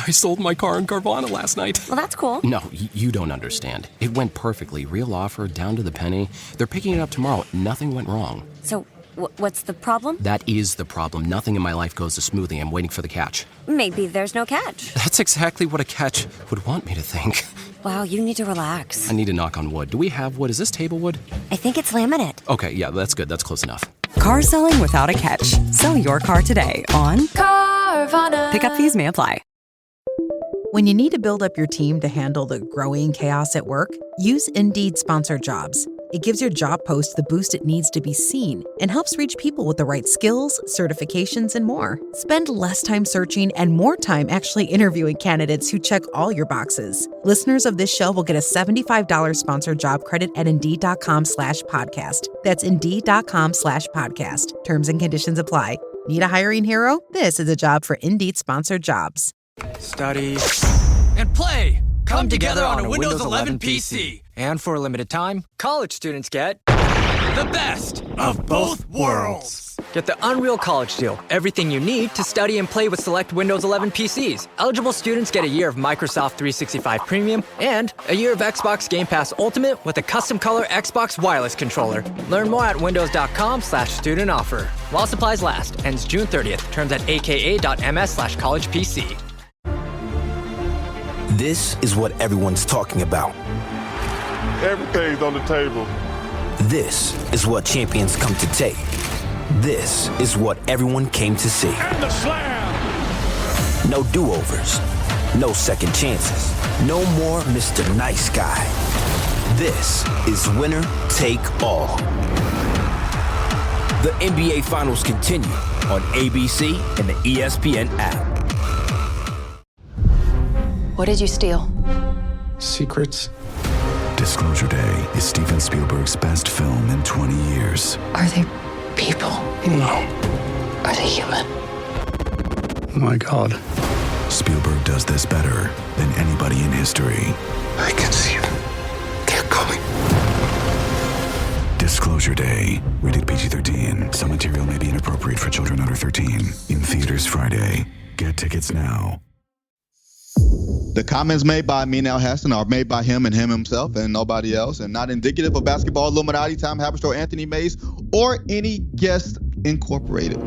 I sold my car in Carvana last night. Well, that's cool. No, you don't understand. It went perfectly. Real offer, down to the penny. They're picking it up tomorrow. Nothing went wrong. So, what's the problem? That is the problem. Nothing in my life goes as smoothly. I'm waiting for the catch. Maybe there's no catch. That's exactly what a catch would want me to think. Wow, you need to relax. I need to knock on wood. Do we have wood? Is this table wood? I think it's laminate. Okay, yeah, that's good. That's close enough. Car selling without a catch. Sell your car today on Carvana. Pickup fees may apply. When you need to build up your team to handle the growing chaos at work, use Indeed Sponsored Jobs. It gives your job post the boost it needs to be seen and helps reach people with the right skills, certifications, and more. Spend less time searching and more time actually interviewing candidates who check all your boxes. Listeners of this show will get a $75 sponsored job credit at Indeed.com/podcast. That's Indeed.com/podcast. Terms and conditions apply. Need a hiring hero? This is a job for Indeed Sponsored Jobs. Study and play come together on a Windows 11 PC. And for a limited time, college students get the best of both worlds. Get the Unreal College Deal. Everything you need to study and play with select Windows 11 PCs. Eligible students get a year of Microsoft 365 Premium and a year of Xbox Game Pass Ultimate with a custom color Xbox wireless controller. Learn more at windows.com/student offer. While supplies last. Ends June 30th. Terms at aka.ms/collegepc. This is what everyone's talking about. Everything's on the table. This is what champions come to take. This is what everyone came to see. And the slam! No do-overs. No second chances. No more Mr. Nice Guy. This is winner take all. The NBA Finals continue on ABC and the ESPN app. What did you steal? Secrets. Disclosure Day is Steven Spielberg's best film in 20 years. Are they people? No. Are they human? Oh my God. Spielberg does this better than anybody in history. I can see them. They're coming. Disclosure Day. Rated PG-13. Some material may be inappropriate for children under 13. In theaters Friday. Get tickets now. The comments made by Amin Elhassan are made by him and him himself and nobody else, and not indicative of Basketball Illuminati, Tom Haberstroh, Anthony Mays, or any guest incorporated.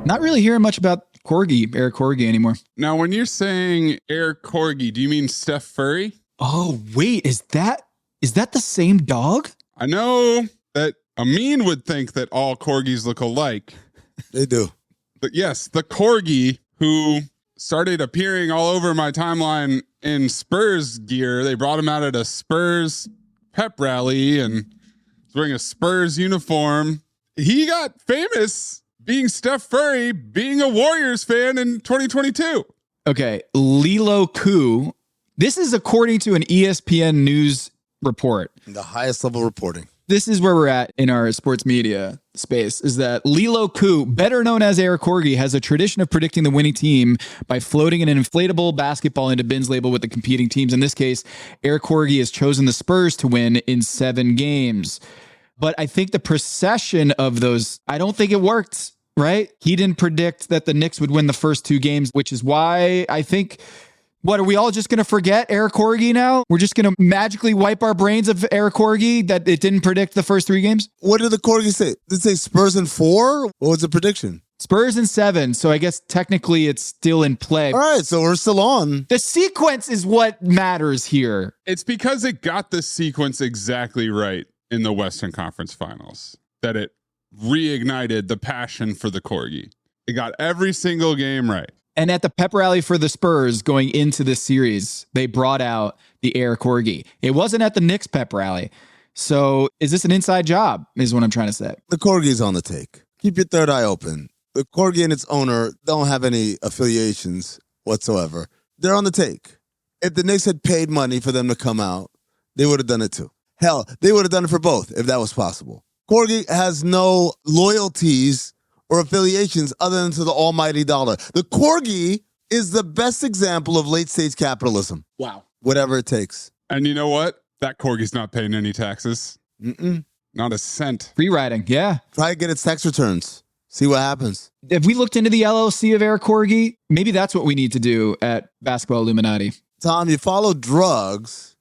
Not really hearing much about Air Corgi anymore. Now, when you're saying Air Corgi, do you mean Steph Curry? Oh, wait, is that the same dog? I know that Amin would think that all corgis look alike. They do. But yes, the corgi who started appearing all over my timeline in Spurs gear. They brought him out at a Spurs pep rally and he's wearing a Spurs uniform. He got famous being Steph Curry, being a Warriors fan in 2022. Okay, Lilo Koo. This is according to an ESPN News report. The highest level reporting. This is where we're at in our sports media space, is that Lilo Koo, better known as Air Corgi, has a tradition of predicting the winning team by floating an inflatable basketball into bins labeled with the competing teams. In this case, Air Corgi has chosen the Spurs to win in 7 games. But I think the procession of those, I don't think it worked, right? He didn't predict that the Knicks would win the first 2 games, which is why I think... What, are we all just going to forget Air Corgi now? We're just going to magically wipe our brains of Air Corgi that it didn't predict the first 3 games? What did the Corgi say? Did it say Spurs in 4? What was the prediction? Spurs in 7. So I guess technically it's still in play. All right, so we're still on. The sequence is what matters here. It's because it got the sequence exactly right in the Western Conference Finals that it reignited the passion for the Corgi. It got every single game right. And at the pep rally for the Spurs going into this series, they brought out the Air Corgi. It wasn't at the Knicks pep rally. So is this an inside job is what I'm trying to say. The Corgi's on the take. Keep your third eye open. The Corgi and its owner don't have any affiliations whatsoever. They're on the take. If the Knicks had paid money for them to come out, they would have done it too. Hell, they would have done it for both if that was possible. Corgi has no loyalties or affiliations other than to the almighty dollar. The Corgi is the best example of late-stage capitalism. Wow. Whatever it takes. And you know what? That Corgi's not paying any taxes. Mm-mm. Not a cent. Free riding, yeah. Try to get its tax returns. See what happens. Have we looked into the LLC of Air Corgi? Maybe that's what we need to do at Basketball Illuminati. Tom, you follow drugs,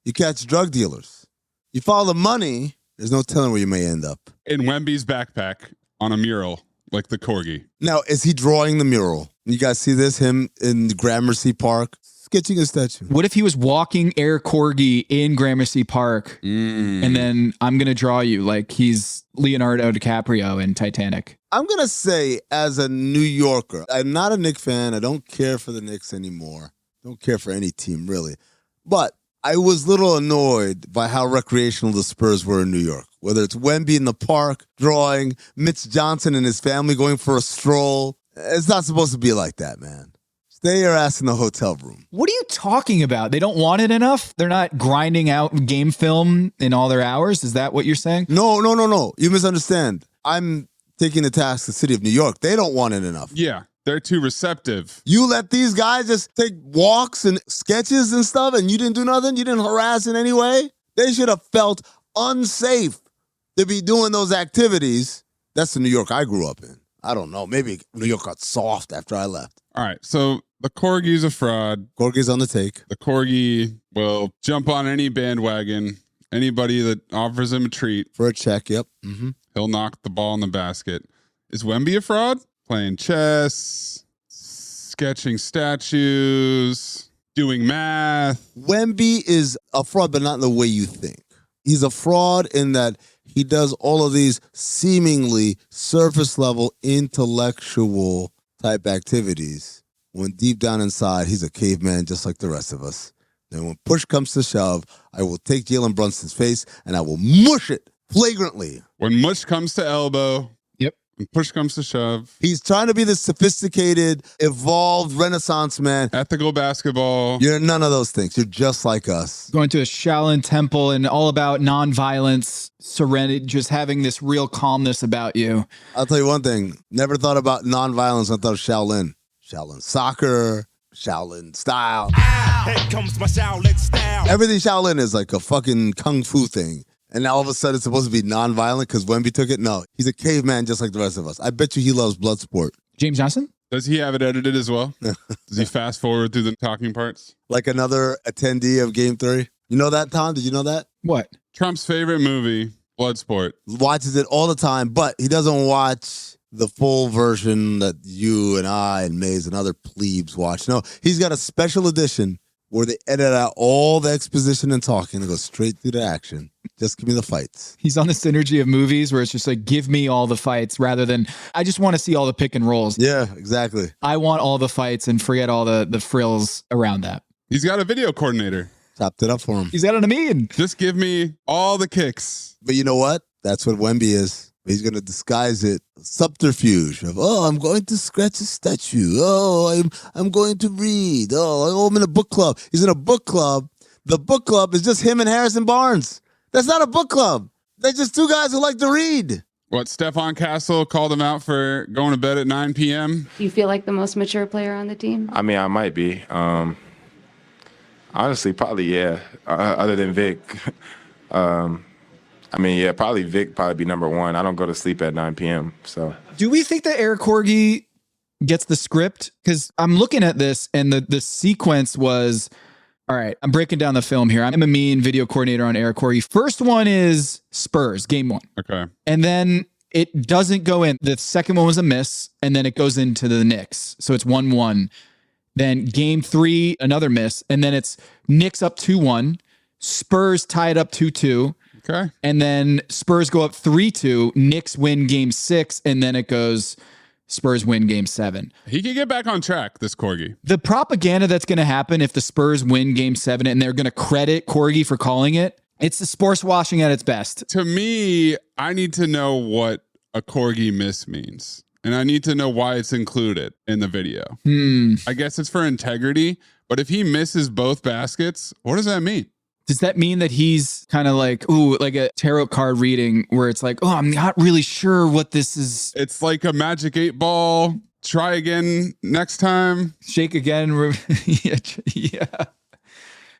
you catch drug dealers. You follow the money, there's no telling where you may end up. In Wemby's backpack on a mural, like the Corgi. Now, is he drawing the mural? You guys see this? Him in Gramercy Park, sketching a statue. What if he was walking Air Corgi in Gramercy Park, and then I'm going to draw you like he's Leonardo DiCaprio in Titanic? I'm going to say, as a New Yorker, I'm not a Knicks fan. I don't care for the Knicks anymore. Don't care for any team, really. But I was a little annoyed by how recreational the Spurs were in New York. Whether it's Wemby in the park, drawing, Mitch Johnson and his family going for a stroll. It's not supposed to be like that, man. Stay your ass in the hotel room. What are you talking about? They don't want it enough? They're not grinding out game film in all their hours? Is that what you're saying? No. You misunderstand. I'm taking to task the city of New York. They don't want it enough. Yeah, they're too receptive. You let these guys just take walks and sketches and stuff, and you didn't do nothing? You didn't harass in any way? They should have felt unsafe to be doing those activities. That's the New York I grew up in. I don't know. Maybe New York got soft after I left. All right, so the Corgi's a fraud. Corgi's on the take. The Corgi will jump on any bandwagon, anybody that offers him a treat. For a check, yep. Mm-hmm. He'll knock the ball in the basket. Is Wemby a fraud? Playing chess, sketching statues, doing math. Wemby is a fraud, but not in the way you think. He's a fraud in that he does all of these seemingly surface level intellectual type activities when deep down inside he's a caveman just like the rest of us. Then when push comes to shove, I will take Jalen Brunson's face and I will mush it flagrantly. When mush comes to elbow. Yep. When push comes to shove. He's trying to be this sophisticated, evolved Renaissance man. Ethical basketball. You're none of those things. You're just like us. Going to a Shaolin temple and all about nonviolence, serenity, just having this real calmness about you. I'll tell you one thing. Never thought about nonviolence. I thought of Shaolin. Shaolin soccer, Shaolin style. Here comes my Shaolin style. Everything Shaolin is like a fucking kung fu thing. And now all of a sudden it's supposed to be nonviolent because Wemby took it? No, he's a caveman just like the rest of us. I bet you he loves blood sport. James Johnson? Does he have it edited as well? Does he fast forward through the talking parts? Like another attendee of Game 3? You know that, Tom? Did you know that? What? Trump's favorite movie, Bloodsport. Watches it all the time, but he doesn't watch the full version that you and I and Maze and other plebes watch. No, he's got a special edition where they edit out all the exposition and talking and go straight through the action. Just give me the fights. He's on the synergy of movies where it's just like, give me all the fights rather than, I just want to see all the pick and rolls. Yeah, exactly. I want all the fights and forget all the frills around that. He's got a video coordinator. Chopped it up for him. He's got an Amin. Just give me all the kicks. But you know what? That's what Wemby is. He's going to disguise it. Subterfuge of, I'm going to scratch a statue. I'm going to read. I'm in a book club. He's in a book club. The book club is just him and Harrison Barnes. That's not a book club. They're just two guys who like to read. What, Stephon Castle called him out for going to bed at 9 p.m.? Do you feel like the most mature player on the team? I mean, I might be. Honestly, probably, yeah. Other than Vic. Probably Vic be number one. I don't go to sleep at 9 p.m., so. Do we think that Air Corgi gets the script? Because I'm looking at this, and the sequence was, all right, I'm breaking down the film here. I'm Amin, video coordinator on Air Corgi. First one is Spurs, game 1. Okay. And then it doesn't go in. The second one was a miss, and then it goes into the Knicks. So it's 1-1. Then game 3, another miss, and then it's Knicks up 2-1. Spurs tied up 2-2. Okay. And then Spurs go up 3-2. Knicks win game 6, and then it goes Spurs win game 7. He can get back on track, this Corgi. The propaganda that's going to happen if the Spurs win game 7 and they're going to credit Corgi for calling it, it's the sports washing at its best. To me, I need to know what a Corgi miss means. And I need to know why it's included in the video. I guess it's for integrity, but if he misses both baskets, what does that mean? Does that mean that he's kind of like, like a tarot card reading where it's like, I'm not really sure what this is? It's like a magic 8 ball. Try again next time. Shake again. Yeah.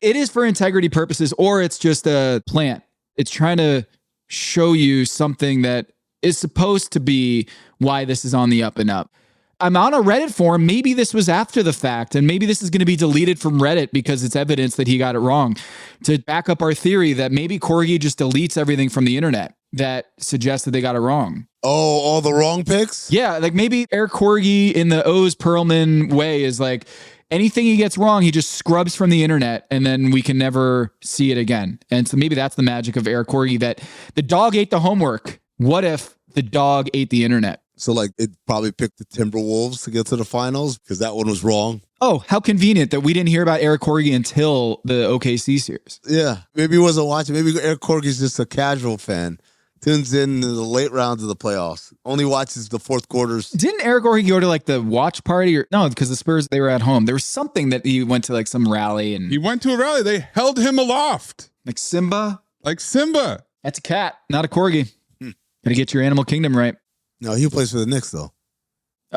It is for integrity purposes, or it's just a plant. It's trying to show you something that is supposed to be why this is on the up and up. I'm on a Reddit forum. Maybe this was after the fact, and maybe this is going to be deleted from Reddit because it's evidence that he got it wrong, to back up our theory that maybe Corgi just deletes everything from the internet that suggests that they got it wrong. Oh, all the wrong picks? Yeah, like maybe Air Corgi in the Oz Perlman way is like, anything he gets wrong, he just scrubs from the internet, and then we can never see it again. And so maybe that's the magic of Air Corgi, that the dog ate the homework. What if the dog ate the internet? So, like, it probably picked the Timberwolves to get to the finals because that one was wrong. Oh, how convenient that we didn't hear about Air Corgi until the OKC series. Yeah, maybe he wasn't watching. Maybe Air Corgi's just a casual fan. Tunes in the late rounds of the playoffs. Only watches the fourth quarters. Didn't Air Corgi go to like the watch party? Or no, because the Spurs, they were at home. There was something that he went to, like some rally. And he went to a rally. They held him aloft. Like Simba? Like Simba. That's a cat, not a Corgi. Gotta get your animal kingdom right. No, he plays for the Knicks, though.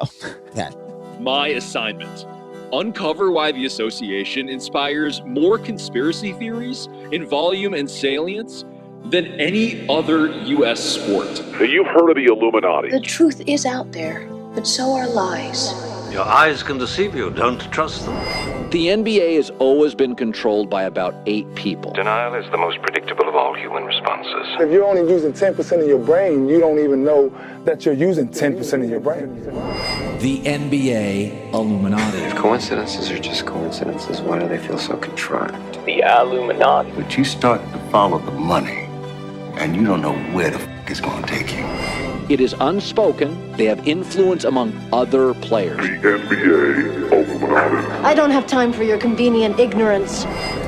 Oh. Cat. My assignment. Uncover why the association inspires more conspiracy theories in volume and salience than any other U.S. sport. You've heard of the Illuminati. The truth is out there, but so are lies. Your eyes can deceive you. Don't trust them. The NBA has always been controlled by about 8 people. Denial is the most predictable of all human responses. If you're only using 10% of your brain, you don't even know that you're using 10% of your brain. The NBA Illuminati. If coincidences are just coincidences, why do they feel so contrived? The Illuminati. But you start to follow the money, and you don't know where the f*** it's going to take you. It is unspoken. They have influence among other players. The NBA Illuminati. I don't have time for your convenient ignorance.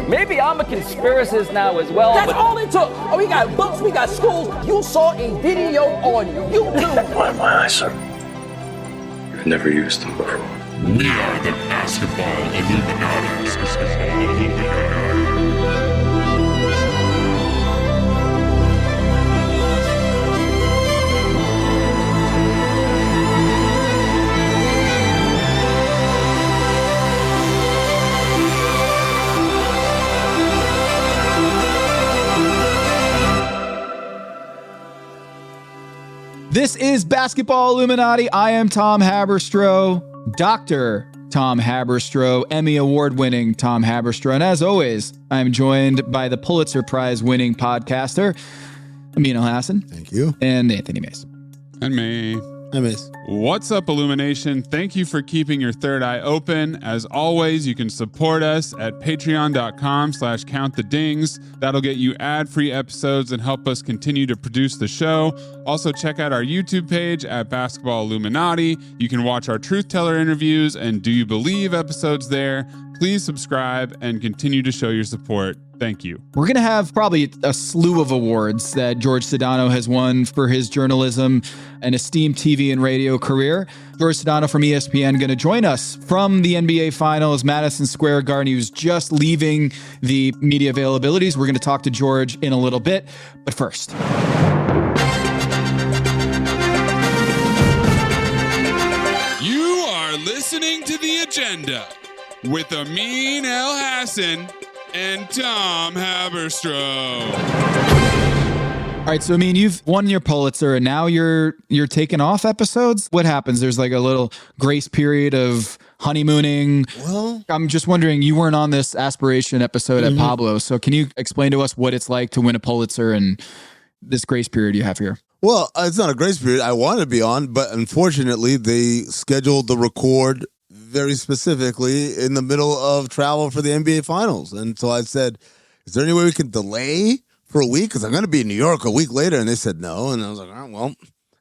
Maybe I'm a conspiracist now as well. That's all it took. Oh, we got books, we got schools. You saw a video on YouTube. My eyes, sir. You've never used them before. We are the basketball Illuminati. This is Basketball Illuminati. I am Tom Haberstroh, Dr. Tom Haberstroh, Emmy Award-winning Tom Haberstroh. And as always, I'm joined by the Pulitzer Prize-winning podcaster, Amin Elhassan. Thank you. And Anthony Mace. And me. Hi, Mace. What's up, Illumination? Thank you for keeping your third eye open. As always, you can support us at patreon.com/countthedings. That'll get you ad-free episodes and help us continue to produce the show. Also, check out our YouTube page at Basketball Illuminati. You can watch our Truth Teller interviews and Do You Believe episodes there. Please subscribe and continue to show your support. Thank you. We're going to have probably a slew of awards that Jorge Sedano has won for his journalism and esteemed TV and radio career. Jorge Sedano from ESPN going to join us from the NBA Finals, Madison Square Garden. He was just leaving the media availabilities. We're going to talk to George in a little bit. But first, you are listening to The Agenda with Amin Elhassan and Tom Haberstroh. All right, so I mean, you've won your Pulitzer, and now you're taking off episodes. What happens? There's like a little grace period of honeymooning. Well, I'm just wondering, you weren't on this Aspiration episode at Pablo, so can you explain to us what it's like to win a Pulitzer and this grace period you have here? Well, it's not a grace period. I wanted to be on, but unfortunately, they scheduled the record very specifically in the middle of travel for the NBA Finals. And so I said, is there any way we can delay for a week? Because I'm going to be in New York a week later. And they said no. And I was like, all right, well,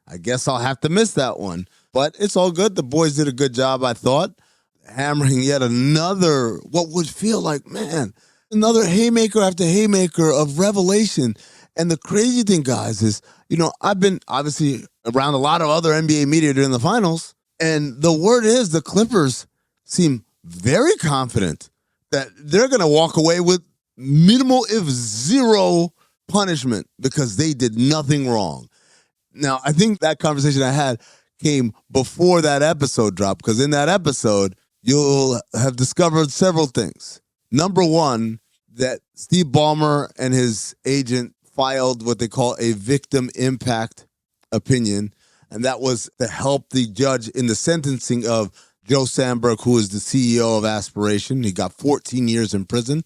I guess I'll have to miss that one. But it's all good. The boys did a good job, I thought. Hammering yet another, what would feel like, man, another haymaker after haymaker of revelation. And the crazy thing, guys, is, you know, I've been obviously around a lot of other NBA media during the finals. And the word is the Clippers seem very confident that they're going to walk away with minimal, if zero, punishment because they did nothing wrong. Now, I think that conversation I had came before that episode dropped, because in that episode, you'll have discovered several things. Number one, that Steve Ballmer and his agent filed what they call a victim impact opinion, and that was to help the judge in the sentencing of Joe Sandberg, who is the CEO of Aspiration. He got 14 years in prison.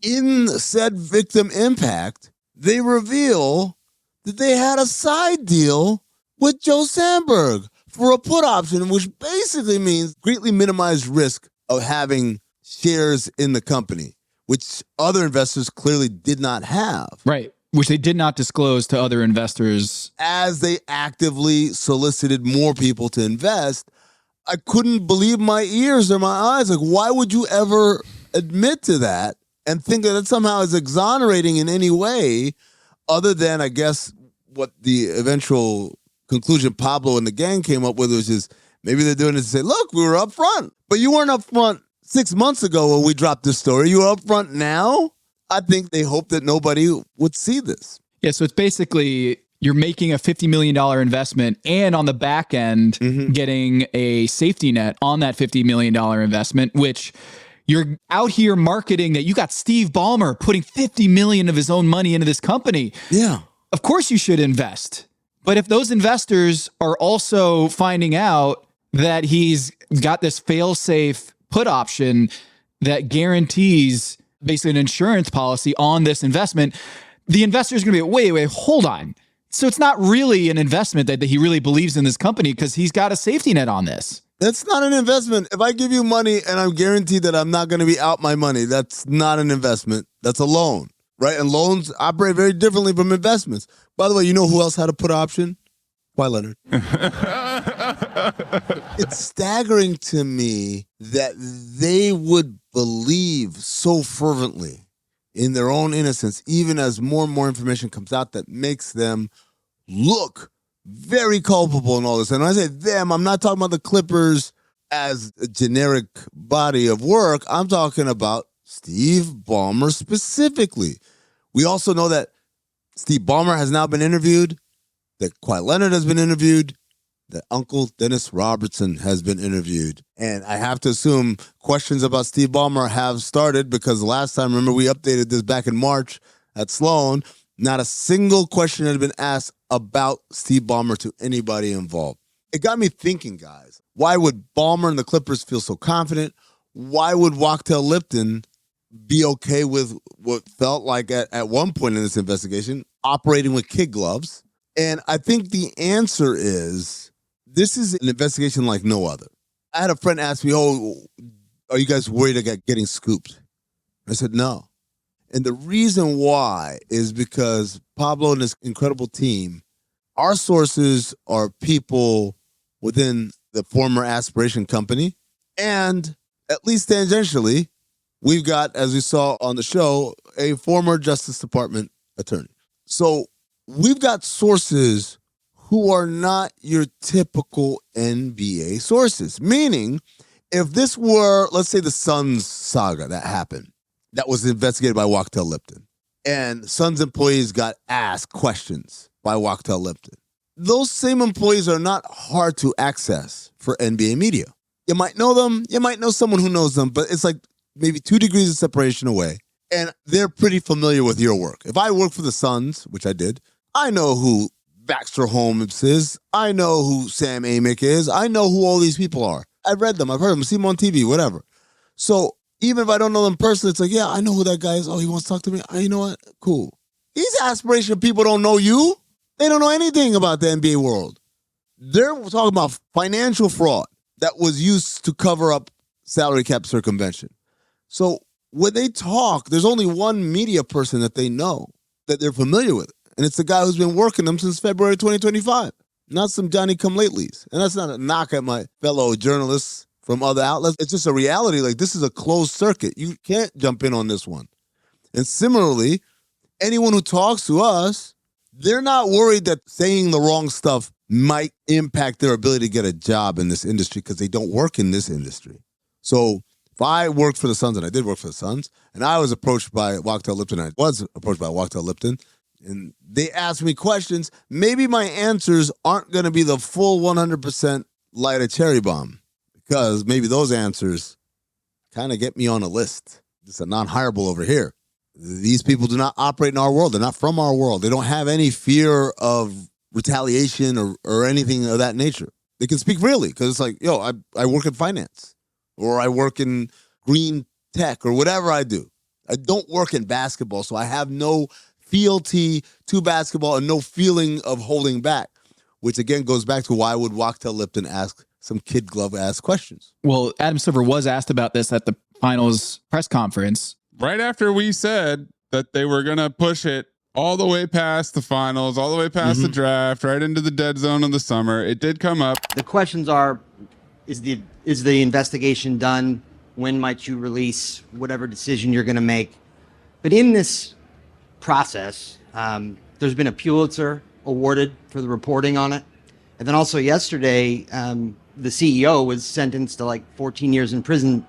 In said victim impact, they reveal that they had a side deal with Joe Sandberg for a put option, which basically means greatly minimized risk of having shares in the company, which other investors clearly did not have. Right. Which they did not disclose to other investors. As they actively solicited more people to invest, I couldn't believe my ears or my eyes. Like, why would you ever admit to that and think that somehow is exonerating in any way other than, I guess, what the eventual conclusion Pablo and the gang came up with, which is maybe they're doing it to say, look, we were up front. But you weren't up front 6 months ago when we dropped this story. You were up front now? I think they hope that nobody would see this. Yeah, so it's basically you're making a $50 million investment and on the back end getting a safety net on that $50 million investment, which you're out here marketing that you got Steve Ballmer putting $50 million of his own money into this company. Yeah. Of course you should invest. But if those investors are also finding out that he's got this fail-safe put option that guarantees basically an insurance policy on this investment, the investor is going to be, wait, hold on. So it's not really an investment that he really believes in this company because he's got a safety net on this. That's not an investment. If I give you money and I'm guaranteed that I'm not going to be out my money, that's not an investment. That's a loan, right? And loans operate very differently from investments. By the way, you know who else had a put option? Kawhi Leonard. It's staggering to me that they would believe so fervently in their own innocence, even as more and more information comes out that makes them look very culpable in all this. And when I say them, I'm not talking about the Clippers as a generic body of work. I'm talking about Steve Ballmer specifically. We also know that Steve Ballmer has now been interviewed, that Kawhi Leonard has been interviewed, that Uncle Dennis Robertson has been interviewed. And I have to assume questions about Steve Ballmer have started because last time, remember, we updated this back in March at Sloan. Not a single question had been asked about Steve Ballmer to anybody involved. It got me thinking, guys, why would Ballmer and the Clippers feel so confident? Why would Wachtell Lipton be okay with what felt like at one point in this investigation, operating with kid gloves? And I think the answer is this is an investigation like no other. I had a friend ask me, are you guys worried about getting scooped? I said, no. And the reason why is because Pablo and his incredible team, our sources are people within the former Aspiration company. And at least tangentially, we've got, as we saw on the show, a former Justice Department attorney. So we've got sources who are not your typical NBA sources. Meaning, if this were, let's say, the Suns saga that happened, that was investigated by Wachtell Lipton, and Suns employees got asked questions by Wachtell Lipton, those same employees are not hard to access for NBA media. You might know them, you might know someone who knows them, but it's like maybe 2 degrees of separation away, and they're pretty familiar with your work. If I work for the Suns, which I did, I know who Baxter Holmes is. I know who Sam Amick is. I know who all these people are. I've read them. I've heard them. Seen them on TV, whatever. So even if I don't know them personally, it's like, yeah, I know who that guy is. Oh, he wants to talk to me. You know what? Cool. These Aspiration people don't know you. They don't know anything about the NBA world. They're talking about financial fraud that was used to cover up salary cap circumvention. So when they talk, there's only one media person that they know, that they're familiar with. And it's the guy who's been working them since February 2025. Not some Johnny-come-latelys. And that's not a knock at my fellow journalists from other outlets. It's just a reality. Like, this is a closed circuit. You can't jump in on this one. And similarly, anyone who talks to us, they're not worried that saying the wrong stuff might impact their ability to get a job in this industry because they don't work in this industry. So if I worked for the Suns, and I did work for the Suns, and I was approached by Wachtell Lipton, and they asked me questions, maybe my answers aren't going to be the full 100% light a cherry bomb, because maybe those answers kind of get me on a list. It's a non-hireable over here. These people do not operate in our world. They're not from our world. They don't have any fear of retaliation or anything of that nature. They can speak freely because it's like, yo, I work in finance or I work in green tech or whatever I do. I don't work in basketball, so I have no fealty to basketball and no feeling of holding back, which again goes back to why would Wachtell Lipton ask some kid glove-ass questions? Well, Adam Silver was asked about this at the finals press conference. Right after we said that they were going to push it all the way past the finals, all the way past the draft, right into the dead zone of the summer, it did come up. The questions are, is the investigation done? When might you release whatever decision you're going to make? But in this process, there's been a Pulitzer awarded for the reporting on it. And then also yesterday, the CEO was sentenced to like 14 years in prison.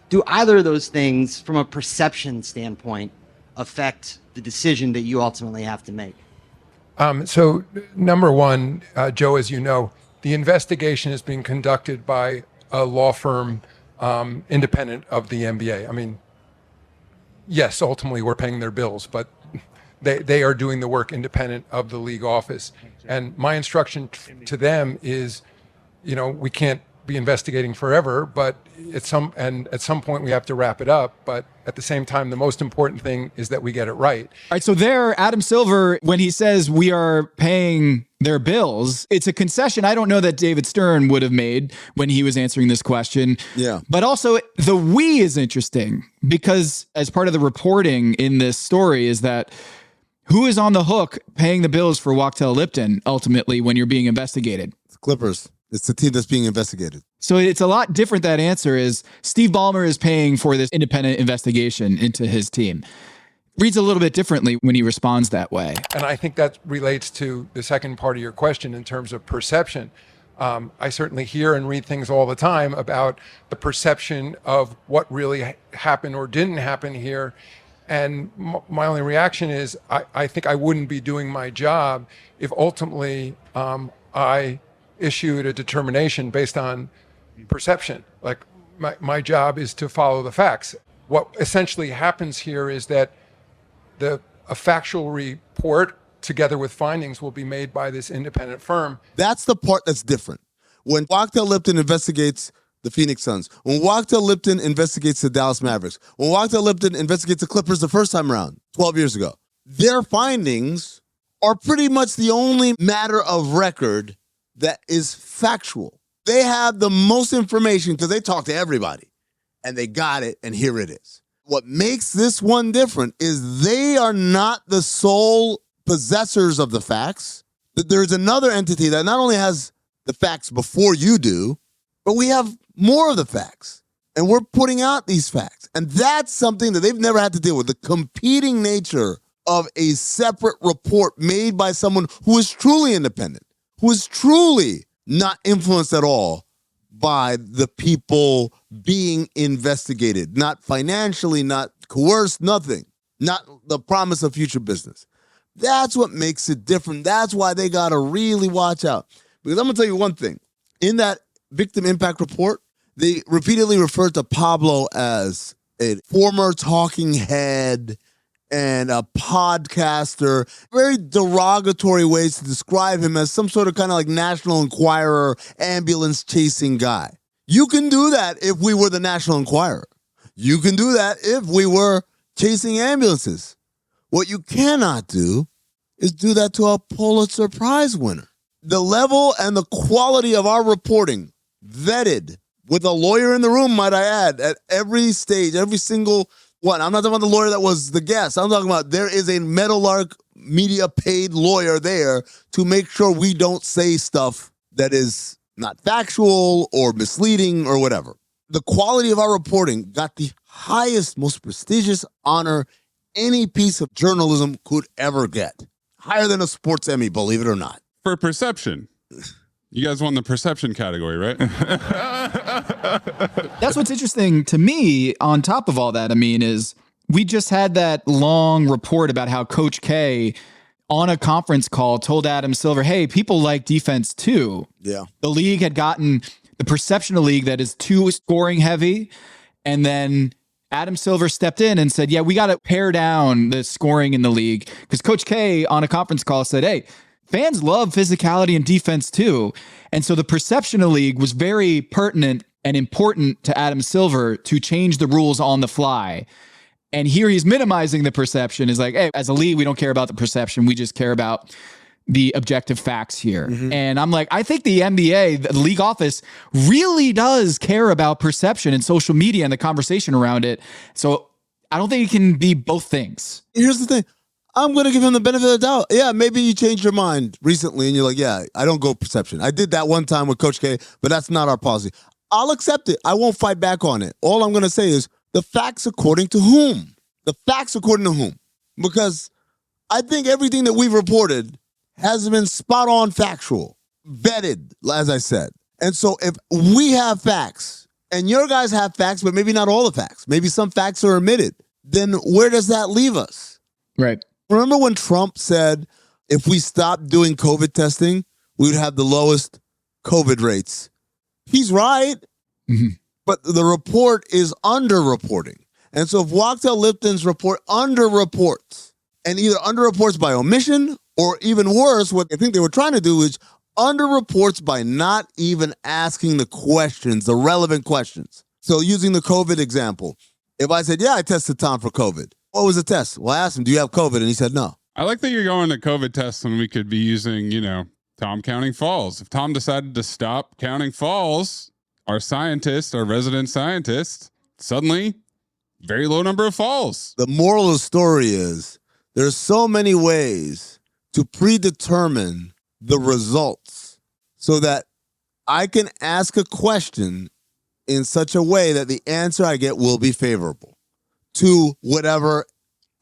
Do either of those things, from a perception standpoint, affect the decision that you ultimately have to make? So number one, Joe, as you know, the investigation is being conducted by a law firm independent of the NBA. I mean, yes, ultimately we're paying their bills, but they are doing the work independent of the league office. And my instruction to them is, we can't be investigating forever, but at some point we have to wrap it up. But at the same time, the most important thing is that we get it right. All right. So there, Adam Silver, when he says we are paying their bills, it's a concession I don't know that David Stern would have made when he was answering this question. Yeah. But also the we is interesting because as part of the reporting in this story is that who is on the hook paying the bills for Wachtell Lipton ultimately when you're being investigated? It's Clippers. It's the team that's being investigated. So it's a lot different. That answer is Steve Ballmer is paying for this independent investigation into his team. Reads a little bit differently when he responds that way. And I think that relates to the second part of your question in terms of perception. I certainly hear and read things all the time about the perception of what really happened or didn't happen here. And my only reaction is I think I wouldn't be doing my job if ultimately I issued a determination based on perception. Like my job is to follow the facts. What essentially happens here is that a factual report together with findings will be made by this independent firm. That's the part that's different. When Wachtell Lipton investigates the Phoenix Suns, when Wachtell Lipton investigates the Dallas Mavericks, when Wachtell Lipton investigates the Clippers the first time around, 12 years ago, their findings are pretty much the only matter of record that is factual. They have the most information because they talk to everybody and they got it, and here it is. What makes this one different is they are not the sole possessors of the facts. There's another entity that not only has the facts before you do, but we have more of the facts, and we're putting out these facts. And that's something that they've never had to deal with, the competing nature of a separate report made by someone who is truly independent, who is truly not influenced at all by the people being investigated, not financially, not coerced, nothing, not the promise of future business. That's what makes it different. That's why they got to really watch out. Because I'm going to tell you one thing. In that victim impact report, they repeatedly referred to Pablo as a former talking head and a podcaster, very derogatory ways to describe him as some sort of kind of like National Enquirer, ambulance chasing guy. You can do that if we were the National Enquirer. You can do that if we were chasing ambulances. What you cannot do is do that to a Pulitzer Prize winner. The level and the quality of our reporting, vetted with a lawyer in the room, might I add, at every stage, every single one. I'm not talking about the lawyer that was the guest. I'm talking about there is a Meadowlark media paid lawyer there to make sure we don't say stuff that is not factual or misleading or whatever. The quality of our reporting got the highest, most prestigious honor any piece of journalism could ever get. Higher than a sports Emmy, believe it or not. For perception. You guys won the perception category, right? That's what's interesting to me on top of all that, Amin, is we just had that long report about how Coach K on a conference call told Adam Silver, hey, people like defense too. Yeah. The league had gotten the perception of the league that is too scoring heavy. And then Adam Silver stepped in and said, yeah, we got to pare down the scoring in the league. Because Coach K on a conference call said, hey, fans love physicality and defense too. And so the perception of the league was very pertinent and important to Adam Silver to change the rules on the fly. And here he's minimizing the perception. Is like, hey, as a league, we don't care about the perception. We just care about the objective facts here. And I'm like, I think the NBA, the league office, really does care about perception and social media and the conversation around it. So I don't think it can be both things. Here's the thing. I'm going to give him the benefit of the doubt. Yeah, maybe you changed your mind recently and you're like, yeah, I don't go perception. I did that one time with Coach K, but that's not our policy. I'll accept it. I won't fight back on it. All I'm going to say is the facts according to whom? The facts according to whom? Because I think everything that we've reported has been spot on factual, vetted, as I said. And so if we have facts and your guys have facts, but maybe not all the facts, maybe some facts are omitted, then where does that leave us? Right. Remember when Trump said if we stopped doing COVID testing, we would have the lowest COVID rates? He's right. But the report is underreporting. And so if Wachtell Lipton's report underreports, and either underreports by omission or even worse, what I think they were trying to do is underreports by not even asking the questions, the relevant questions. So using the COVID example, if I said, yeah, I tested Tom for COVID. What was the test? Well, I asked him, do you have COVID? And he said, no. I like that you're going to COVID tests when we could be using, Tom counting falls. If Tom decided to stop counting falls, our scientist, our resident scientist, suddenly very low number of falls. The moral of the story is there's so many ways to predetermine the results so that I can ask a question in such a way that the answer I get will be favorable to whatever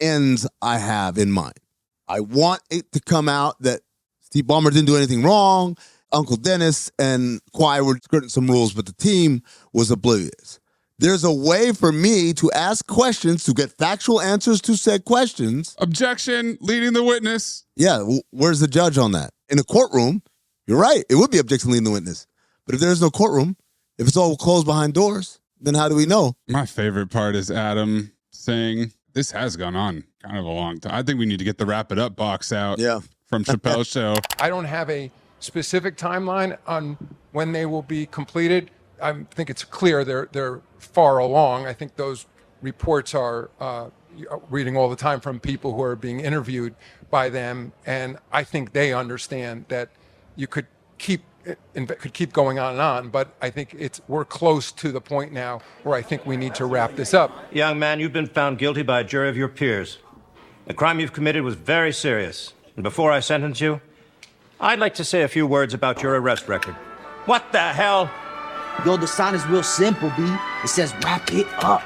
ends I have in mind. I want it to come out that Steve Ballmer didn't do anything wrong. Uncle Dennis and Kawhi were skirting some rules, but the team was oblivious. There's a way for me to ask questions to get factual answers to said questions. Objection, leading the witness. Yeah, where's the judge on that? In a courtroom, you're right. It would be objection, leading the witness. But if there's no courtroom, if it's all closed behind doors, then how do we know? My favorite part is Adam saying, this has gone on kind of a long time. I think we need to get the Wrap It Up box out from Chappelle's show. I don't have a specific timeline on when they will be completed. I think it's clear they're far along. I think those reports are reading all the time from people who are being interviewed by them, and I think they understand that you could keep going on and on, but I think we're close to the point now where I think we need to wrap this up. Young man, you've been found guilty by a jury of your peers. The crime you've committed was very serious, and before I sentence you, I'd like to say a few words about your arrest record. What the hell? Yo, the sign is real simple, B. It says wrap it up.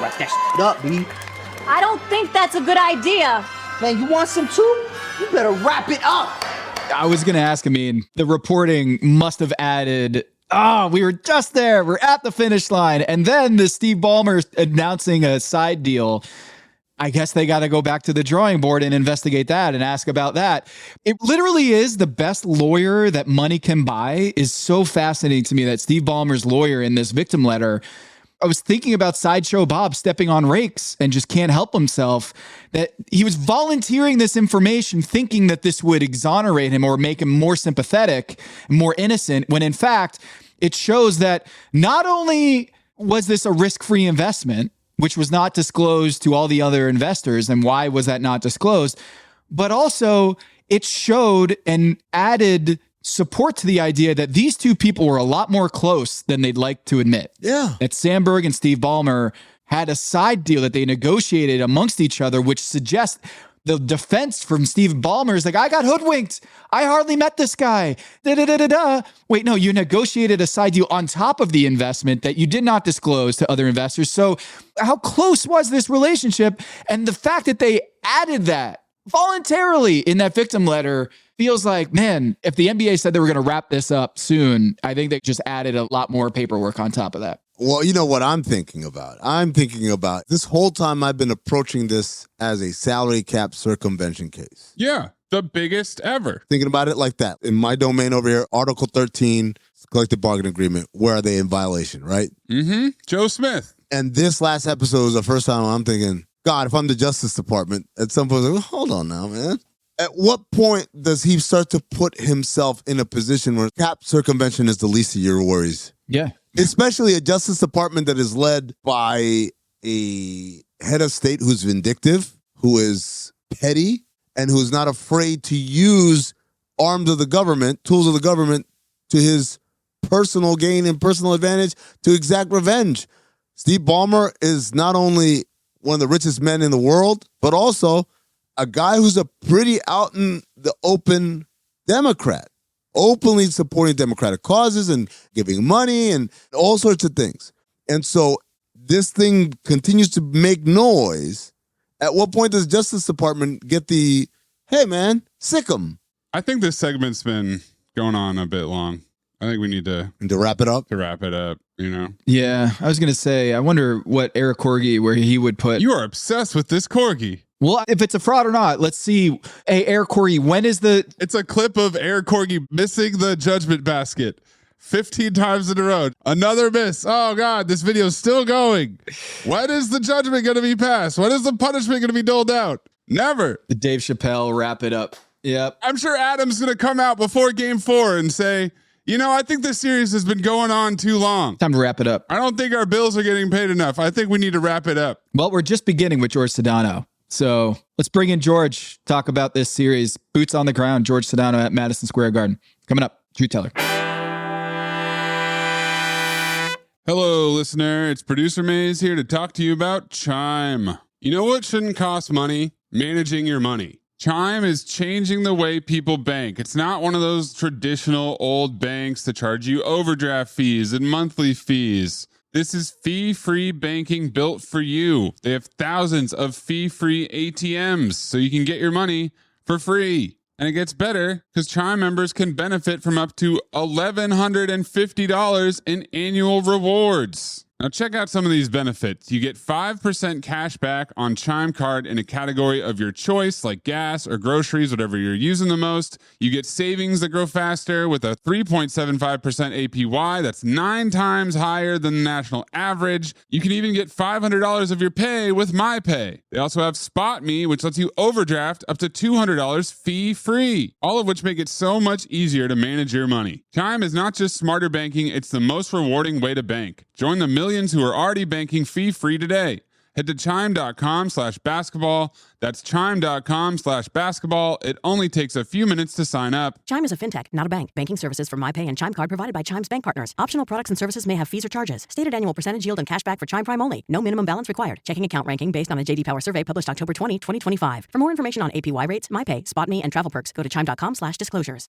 Wrap that shit up, B. I don't think that's a good idea. Man, you want some too? You better wrap it up. I was going to ask, Amin, the reporting must have added, we were just there. We're at the finish line. And then the Steve Ballmer announcing a side deal. I guess they got to go back to the drawing board and investigate that and ask about that. It literally is the best lawyer that money can buy. Is so fascinating to me that Steve Ballmer's lawyer in this victim letter, I was thinking about Sideshow Bob stepping on rakes and just can't help himself, that he was volunteering this information thinking that this would exonerate him or make him more sympathetic, more innocent, when in fact, it shows that not only was this a risk-free investment, which was not disclosed to all the other investors, and why was that not disclosed, but also it showed and added support to the idea that these two people were a lot more close than they'd like to admit. Yeah. That Sandberg and Steve Ballmer had a side deal that they negotiated amongst each other, which suggests the defense from Steve Ballmer is like, I got hoodwinked. I hardly met this guy. Wait, no, you negotiated a side deal on top of the investment that you did not disclose to other investors. So how close was this relationship? And the fact that they added that voluntarily in that victim letter feels like, man, if the NBA said they were going to wrap this up soon, I think they just added a lot more paperwork on top of that. Well, you know what I'm thinking about? I'm thinking about this whole time I've been approaching this as a salary cap circumvention case. Yeah, the biggest ever. Thinking about it like that. In my domain over here, Article 13, collective bargaining agreement, where are they in violation, right? Mm-hmm. Joe Smith. And this last episode was the first time I'm thinking, God, if I'm the Justice Department, at some point, I was like, hold on now, man. At what point does he start to put himself in a position where cap circumvention is the least of your worries? Yeah. Especially a Justice Department that is led by a head of state who's vindictive, who is petty, and who's not afraid to use arms of the government, tools of the government, to his personal gain and personal advantage to exact revenge. Steve Ballmer is not only one of the richest men in the world, but also a guy who's a pretty out in the open Democrat, openly supporting Democratic causes and giving money and all sorts of things. And so this thing continues to make noise. At what point does Justice Department get the, hey man, sick 'em? I think this segment's been going on a bit long. I think we need to wrap it up. To wrap it up, you know. Yeah, I was gonna say, I wonder what Air Corgi, where he would put. You are obsessed with this Corgi. Well, if it's a fraud or not, let's see. Hey, Air Corgi, when is the? It's a clip of Air Corgi missing the judgment basket 15 times in a row. Another miss. Oh God, this video's still going. When is the judgment going to be passed? When is the punishment going to be doled out? Never. The Dave Chappelle wrap it up. Yep. I'm sure Adam's going to come out before game 4 and say, you know, I think this series has been going on too long. Time to wrap it up. I don't think our bills are getting paid enough. I think we need to wrap it up. Well, we're just beginning with Jorge Sedano. So let's bring in George, talk about this series. Boots on the ground, Jorge Sedano at Madison Square Garden. Coming up, Truth Teller. Hello, listener. It's Producer Maze here to talk to you about Chime. You know what shouldn't cost money? Managing your money. Chime is changing the way people bank. It's not one of those traditional old banks that charge you overdraft fees and monthly fees. This is fee-free banking built for you. They have thousands of fee-free ATMs, so you can get your money for free. And it gets better because Chime members can benefit from up to $1,150 in annual rewards. Now check out some of these benefits. You get 5% cash back on Chime card in a category of your choice, like gas or groceries, whatever you're using the most. You get savings that grow faster with a 3.75% APY. That's 9 times higher than the national average. You can even get $500 of your pay with MyPay. They also have Spot Me, which lets you overdraft up to $200 fee-free, all of which make it so much easier to manage your money. Chime is not just smarter banking, it's the most rewarding way to bank. Join the millions who are already banking fee-free today. Head to chime.com/basketball. That's chime.com/basketball. It only takes a few minutes to sign up. Chime is a fintech, not a bank. Banking services from MyPay and Chime Card provided by Chime's bank partners. Optional products and services may have fees or charges. Stated annual percentage yield and cashback for Chime Prime only. No minimum balance required. Checking account ranking based on a J.D. Power survey published October 20, 2025. For more information on APY rates, MyPay, SpotMe, and travel perks, go to chime.com/disclosures.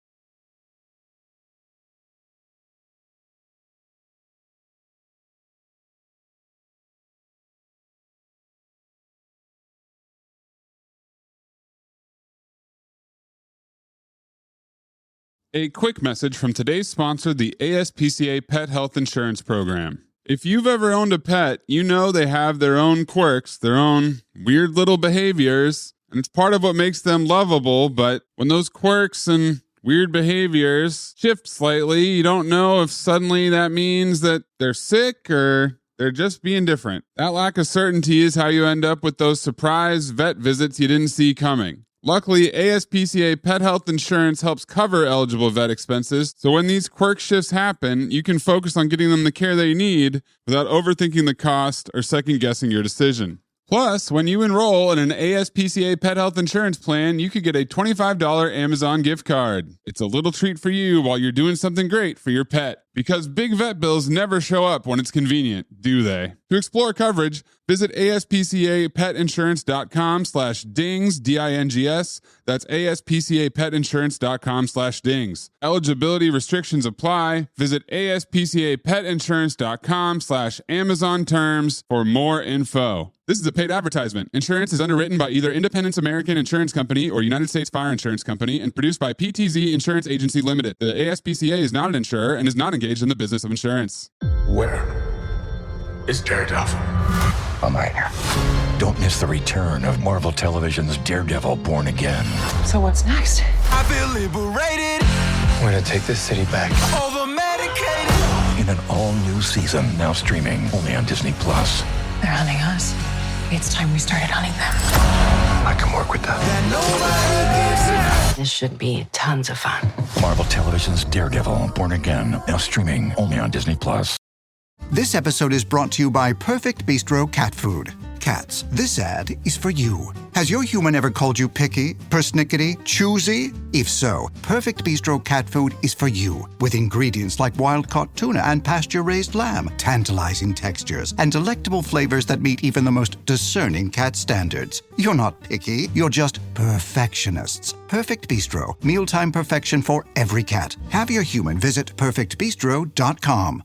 A quick message from today's sponsor, the ASPCA Pet Health Insurance Program. If you've ever owned a pet, you know they have their own quirks, their own weird little behaviors, and it's part of what makes them lovable. But when those quirks and weird behaviors shift slightly, you don't know if suddenly that means that they're sick or they're just being different. That lack of certainty is how you end up with those surprise vet visits you didn't see coming. Luckily, ASPCA Pet Health Insurance helps cover eligible vet expenses, so when these quirk shifts happen, you can focus on getting them the care they need without overthinking the cost or second-guessing your decision. Plus, when you enroll in an ASPCA Pet Health Insurance plan, you could get a $25 Amazon gift card. It's a little treat for you while you're doing something great for your pet. Because big vet bills never show up when it's convenient, do they? To explore coverage, visit aspcapetinsurance.com/dings, D-I-N-G-S. That's aspcapetinsurance.com/dings. Eligibility restrictions apply. Visit aspcapetinsurance.com/Amazon terms for more info. This is a paid advertisement. Insurance is underwritten by either Independence American Insurance Company or United States Fire Insurance Company and produced by PTZ Insurance Agency Limited. The ASPCA is not an insurer and is not engaged in the business of insurance. Where is Daredevil? I'm right here. Don't miss the return of Marvel Television's Daredevil Born Again. So what's next? I feel liberated. We're gonna take this city back. Over medicated. In an all-new season, now streaming only on Disney+. They're hunting us. It's time we started hunting them. I can work with that. This should be tons of fun. Marvel Television's Daredevil, Born Again, now streaming only on Disney+. This episode is brought to you by Perfect Bistro Cat Food. Cats, this ad is for you. Has your human ever called you picky, persnickety, choosy? If so, Perfect Bistro Cat Food is for you. With ingredients like wild-caught tuna and pasture-raised lamb, tantalizing textures, and delectable flavors that meet even the most discerning cat standards. You're not picky, you're just perfectionists. Perfect Bistro, mealtime perfection for every cat. Have your human visit perfectbistro.com.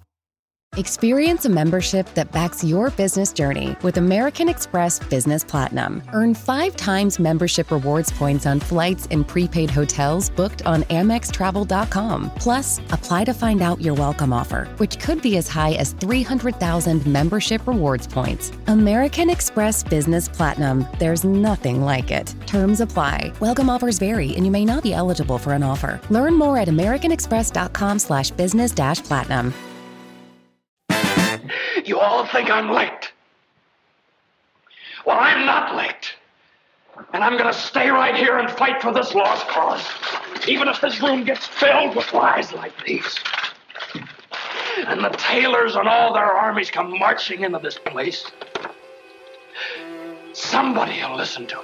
Experience a membership that backs your business journey with American Express Business Platinum. Earn 5 times membership rewards points on flights and prepaid hotels booked on AmexTravel.com. Plus, apply to find out your welcome offer, which could be as high as 300,000 membership rewards points. American Express Business Platinum. There's nothing like it. Terms apply. Welcome offers vary, and you may not be eligible for an offer. Learn more at americanexpress.com/business-platinum. You all think I'm licked. Well, I'm not licked. And I'm gonna stay right here and fight for this lost cause. Even if this room gets filled with lies like these. And the tailors and all their armies come marching into this place. Somebody will listen to me.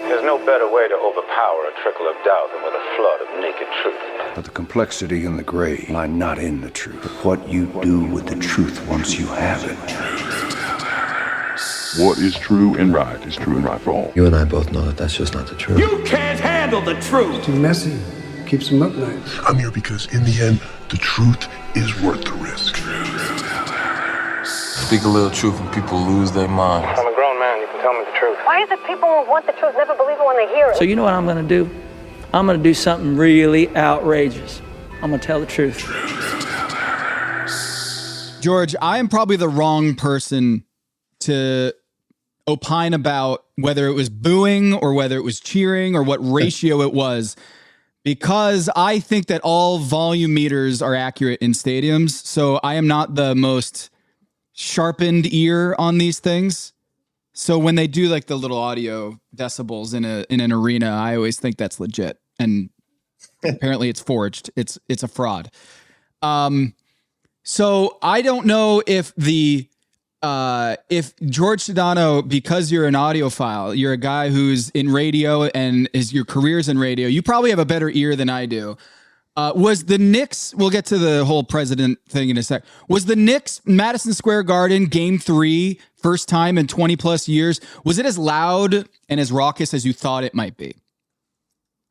There's no better way to overpower a trickle of doubt than with a flood of naked truth. But the complexity and the gray lie not in the truth, but what you do with the truth once you have it. What is true and right is true and right for all. You and I both know that that's just not the truth. You can't handle the truth. Too messy. Keeps them up nights. I'm here because in the end, the truth is worth the risk. Speak a little truth and people lose their minds. I'm a grown man, you can tell me the truth. Why is it people who want the truth never believe it when they hear it? So you know what I'm going to do? I'm going to do something really outrageous. I'm going to tell the truth. George, I am probably the wrong person to opine about whether it was booing or whether it was cheering or what ratio it was, because I think that all volume meters are accurate in stadiums. So I am not the most sharpened ear on these things. So when they do like the little audio decibels in an arena, I always think that's legit. And apparently it's forged. It's a fraud. So I don't know if if George Sedano, because you're an audiophile, you're a guy who's in radio and your career's in radio, you probably have a better ear than I do. Was the Knicks, we'll get to the whole president thing in a sec. Was the Knicks Madison Square Garden Game 3, first time in 20 plus years, was it as loud and as raucous as you thought it might be?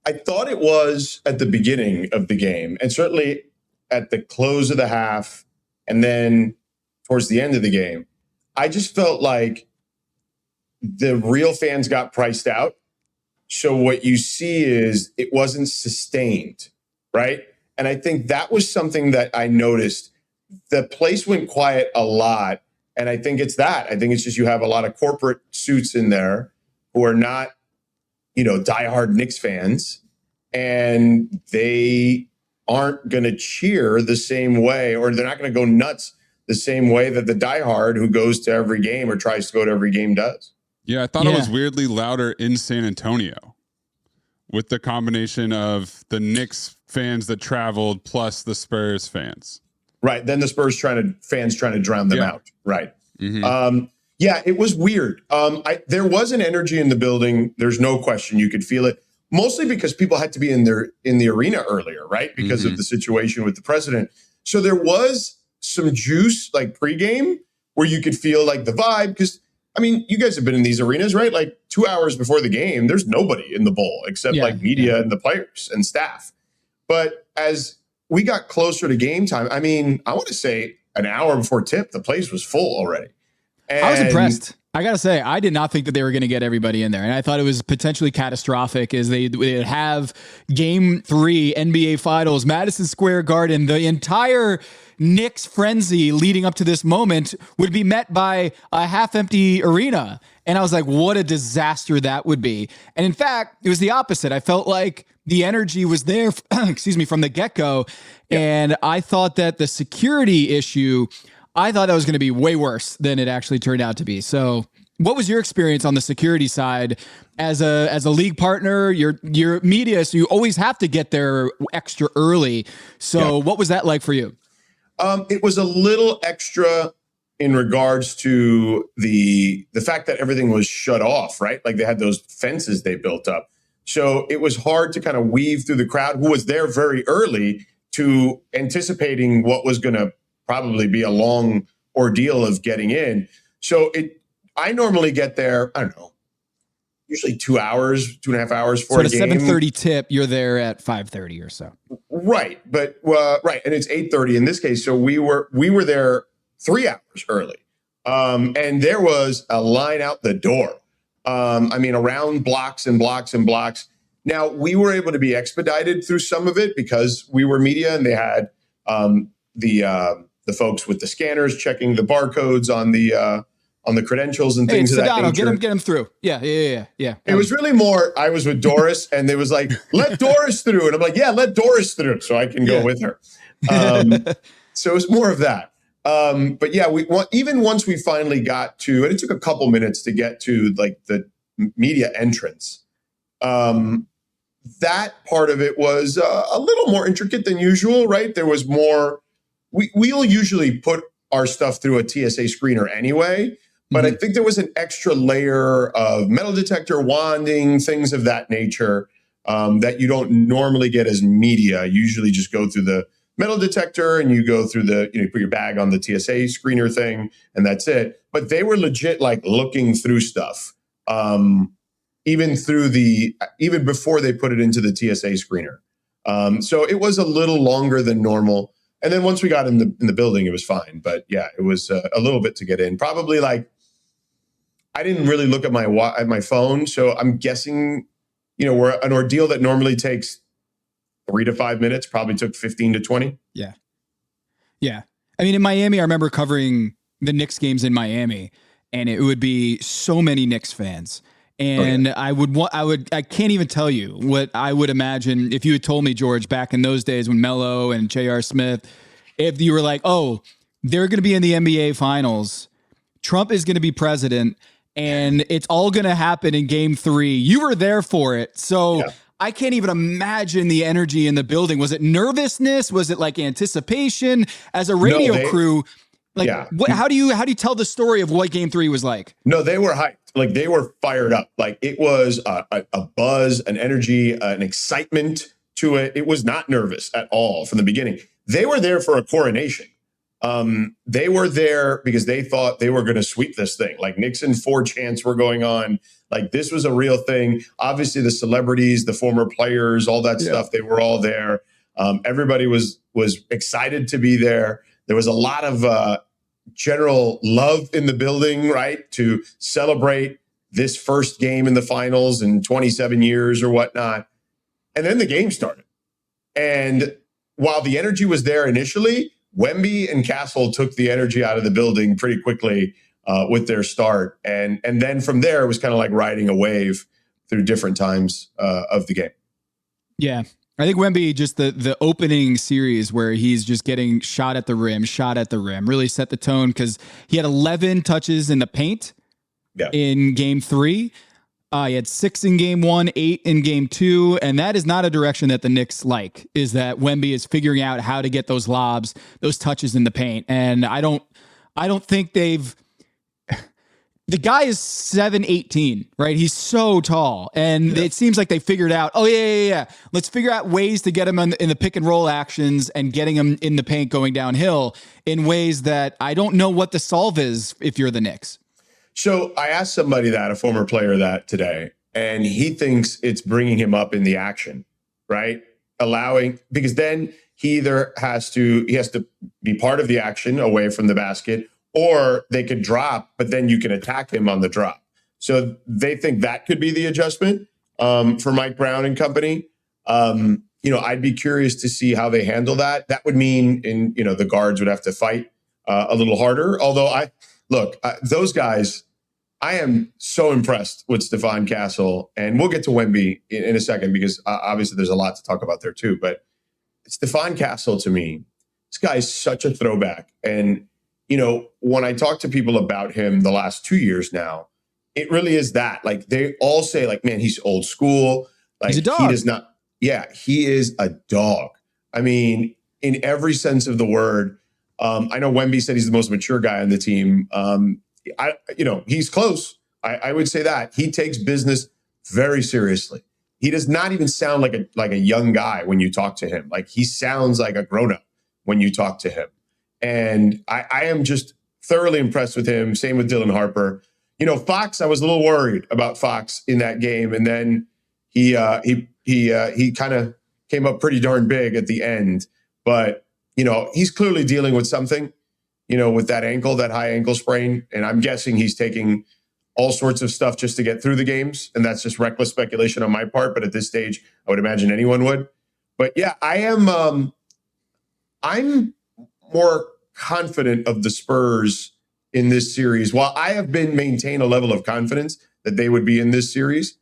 I thought it was at the beginning of the game, and certainly at the close of the half, and then towards the end of the game. I just felt like the real fans got priced out. So what you see is it wasn't sustained, right? And I think that was something that I noticed. The place went quiet a lot. And I think it's that. I think it's just you have a lot of corporate suits in there who are not, diehard Knicks fans. And they aren't going to cheer the same way, or they're not going to go nuts the same way that the diehard who goes to every game or tries to go to every game does. Yeah, I thought it was weirdly louder in San Antonio with the combination of the Knicks fans that traveled plus the Spurs fans. Right. Then the Spurs fans trying to drown them out. Right. Mm-hmm. It was weird. There was an energy in the building. There's no question. You could feel it, mostly because people had to be in the arena earlier, right? Because of the situation with the president. So there was some juice like pregame where you could feel like the vibe. Because, I mean, you guys have been in these arenas, right? Like 2 hours before the game, there's nobody in the bowl except like media and the players and staff. But as we got closer to game time, I mean, I want to say an hour before tip, the place was full already. And I was impressed. I got to say, I did not think that they were going to get everybody in there. And I thought it was potentially catastrophic as they'd have Game 3 NBA Finals, Madison Square Garden. The entire Knicks frenzy leading up to this moment would be met by a half-empty arena. And I was like, what a disaster that would be. And in fact, it was the opposite. I felt like the energy was there, from the get-go. Yep. And I thought that the security issue, I thought that was going to be way worse than it actually turned out to be. So what was your experience on the security side as a league partner? Your media, so you always have to get there extra early. So what was that like for you? It was a little extra in regards to the fact that everything was shut off, right? Like they had those fences they built up. So it was hard to kind of weave through the crowd who was there very early to anticipating what was going to probably be a long ordeal of getting in. So I normally get there, I don't know, usually 2 hours, 2.5 hours for a game. So at a 7:30 tip, you're there at 5:30 or so. Right. But right. And it's 8:30 in this case. So we were there 3 hours early. And there was a line out the door. Around blocks and blocks and blocks. Now we were able to be expedited through some of it because we were media and they had the folks with the scanners checking the barcodes on the credentials and things of that Sedano, nature. get him through. Yeah. It was really more, I was with Doris and it was like, let Doris through. And I'm like, yeah, let Doris through so I can go with her. So it was more of that. But yeah, even once we finally got to, and it took a couple minutes to get to like the media entrance. That part of it was a little more intricate than usual, right? There was more, we'll usually put our stuff through a TSA screener anyway, but I think there was an extra layer of metal detector, wanding, things of that nature that you don't normally get as media. You usually just go through the metal detector and you go through you put your bag on the TSA screener thing and that's it. But they were legit like looking through stuff, even before they put it into the TSA screener. So it was a little longer than normal. And then once we got in the building, it was fine. But yeah, it was a little bit to get in. Probably like, I didn't really look at my phone. So I'm guessing, where an ordeal that normally takes 3 to 5 minutes probably took 15 to 20. Yeah. I mean, in Miami, I remember covering the Knicks games in Miami, and it would be so many Knicks fans. And I can't even tell you what I would imagine if you had told me, George, back in those days when Melo and J.R. Smith, if you were like, oh, they're going to be in the NBA finals, Trump is going to be president, and it's all going to happen in game 3. You were there for it. So I can't even imagine the energy in the building. Was it nervousness? Was it like anticipation? As a radio crew, like how do you tell the story of what game 3 was like? No, they were hyped. Like they were fired up. Like it was a buzz, an energy, an excitement to it. It was not nervous at all from the beginning. They were there for a coronation. They were there because they thought they were going to sweep this thing. Like Nixon 4 chants were going on. Like this was a real thing. Obviously the celebrities, the former players, all that stuff, they were all there. Everybody was excited to be there. There was a lot of general love in the building, right, to celebrate this first game in the finals in 27 years or whatnot. And then the game started. And while the energy was there initially, Wemby and Castle took the energy out of the building pretty quickly with their start. And then from there, it was kind of like riding a wave through different times of the game. Yeah. I think Wemby, just the opening series where he's just getting shot at the rim, really set the tone because he had 11 touches in the paint in game 3. He had 6 in game 1, 8 in game 2. And that is not a direction that the Knicks like, is that Wemby is figuring out how to get those lobs, those touches in the paint. And I don't think the guy is 7'18", right? He's so tall. And it seems like they figured out, let's figure out ways to get him in the pick and roll actions and getting him in the paint going downhill in ways that I don't know what the solve is if you're the Knicks. So I asked somebody a former player that today, and he thinks it's bringing him up in the action, right? Because then he either has to be part of the action away from the basket, or they could drop, but then you can attack him on the drop. So they think that could be the adjustment for Mike Brown and company. I'd be curious to see how they handle that. That would mean the guards would have to fight a little harder. Although those guys, I am so impressed with Stephon Castle, and we'll get to Wemby in a second because obviously there's a lot to talk about there too. But Stephon Castle, to me, this guy is such a throwback. And when I talk to people about him the last 2 years now, it really is that. Like they all say, like, man, he's old school. Like he's a dog. He does not. Yeah, he is a dog. I mean, in every sense of the word. I know Wemby said he's the most mature guy on the team. He's close. I would say that he takes business very seriously. He does not even sound like a young guy when you talk to him. Like he sounds like a grown up when you talk to him. And I am just thoroughly impressed with him. Same with Dylan Harper. Fox, I was a little worried about Fox in that game. And then he kind of came up pretty darn big at the end. But, he's clearly dealing with something, with that ankle, that high ankle sprain. And I'm guessing he's taking all sorts of stuff just to get through the games. And that's just reckless speculation on my part. But at this stage, I would imagine anyone would. But yeah, I'm more confident of the Spurs in this series. While I have been maintain a level of confidence that they would be in this series,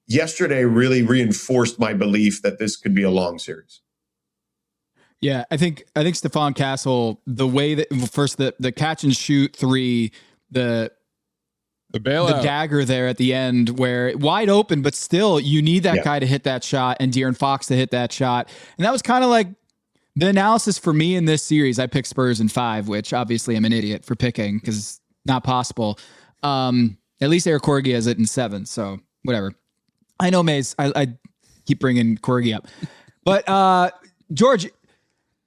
yesterday really reinforced my belief that this could be a long series. Yeah, I think Stephon Castle, the way that first the catch and shoot three, the bailout, the dagger there at the end where wide open, but still you need that guy to hit that shot and De'Aaron Fox to hit that shot. And that was kind of like the analysis for me in this series. I picked Spurs in 5, which obviously I'm an idiot for picking because it's not possible. At least Air Corgi has it in 7, so whatever. I know, Maze. I keep bringing Corgi up. But George,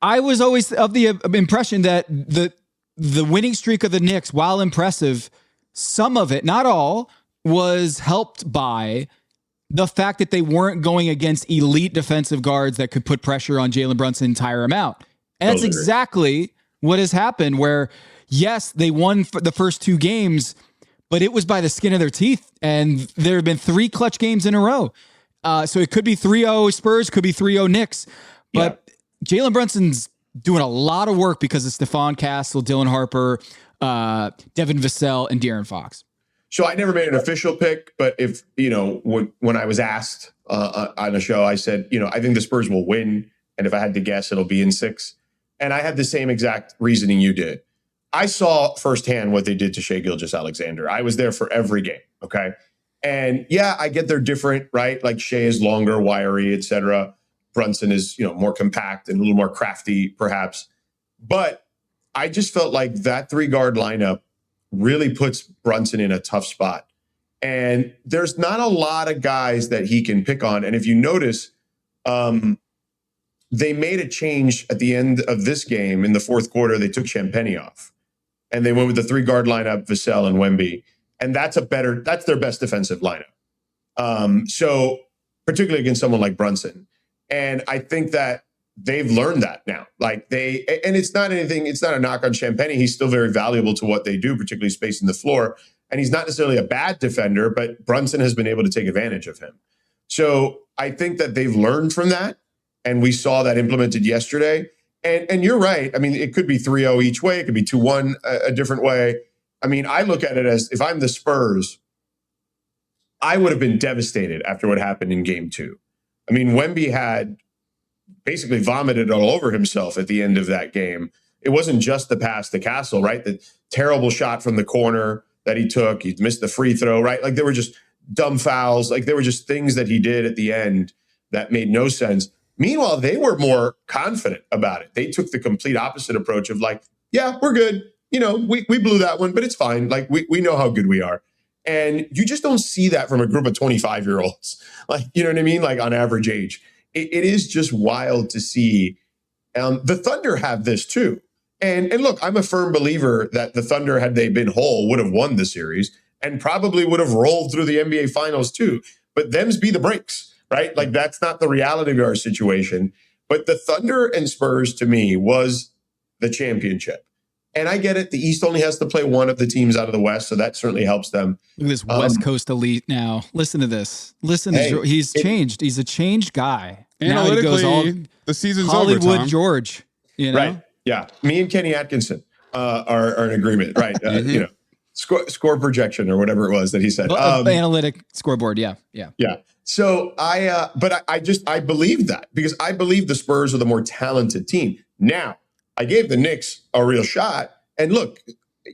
I was always of the impression that the winning streak of the Knicks, while impressive, some of it, not all, was helped by the fact that they weren't going against elite defensive guards that could put pressure on Jalen Brunson and tire him out. And that's exactly what has happened where, yes, they won for the first 2 games, but it was by the skin of their teeth. And there have been 3 clutch games in a row. So it could be 3-0 Spurs, could be 3-0 Knicks. But Jalen Brunson's doing a lot of work because of Stephon Castle, Dylan Harper, Devin Vassell, and De'Aaron Fox. So I never made an official pick, but if, when I was asked on the show, I said, I think the Spurs will win. And if I had to guess, it'll be in 6. And I had the same exact reasoning you did. I saw firsthand what they did to Shai Gilgeous-Alexander. I was there for every game. Okay. And yeah, I get they're different, right? Like Shai is longer, wiry, et cetera. Brunson is, more compact and a little more crafty, perhaps. But I just felt like that 3-guard lineup really puts Brunson in a tough spot. And there's not a lot of guys that he can pick on. And if you notice, they made a change at the end of this game in the fourth quarter. They took Champagnie off. And they went with the 3-guard lineup, Vassell and Wemby. And that's their best defensive lineup. So particularly against someone like Brunson. And I think that they've learned that now. And it's not a knock on Champagnie. He's still very valuable to what they do, particularly spacing the floor. And he's not necessarily a bad defender, but Brunson has been able to take advantage of him. So I think that they've learned from that. And we saw that implemented yesterday. And you're right. I mean, it could be 3-0 each way. It could be 2-1 a different way. I mean, I look at it as if I'm the Spurs, I would have been devastated after what happened in game 2. I mean, Wemby had basically vomited all over himself at the end of that game. It wasn't just the pass to Castle, right? The terrible shot from the corner that he took. He missed the free throw, right? Like there were just dumb fouls. Like there were just things that he did at the end that made no sense. Meanwhile, they were more confident about it. They took the complete opposite approach of like, yeah, we're good. We blew that one, but it's fine. Like we know how good we are. And you just don't see that from a group of 25-year-olds. Like, you know what I mean? Like on average age. It is just wild to see. The Thunder have this too. And look, I'm a firm believer that the Thunder, had they been whole, would have won the series and probably would have rolled through the NBA Finals too. But them's be the breaks, right? Like that's not the reality of our situation. But the Thunder and Spurs, to me, was the championship. And I get it. The East only has to play one of the teams out of the West, so that certainly helps them. Look at this West Coast elite now. Listen to this. He's changed. He's a changed guy. Analytically, the season's Hollywood over, Tom. George. Right. Yeah. Me and Kenny Atkinson are in agreement. Right. Score projection or whatever it was that he said. Analytic scoreboard. Yeah. So I believe that because I believe the Spurs are the more talented team. Now, I gave the Knicks a real shot. And look,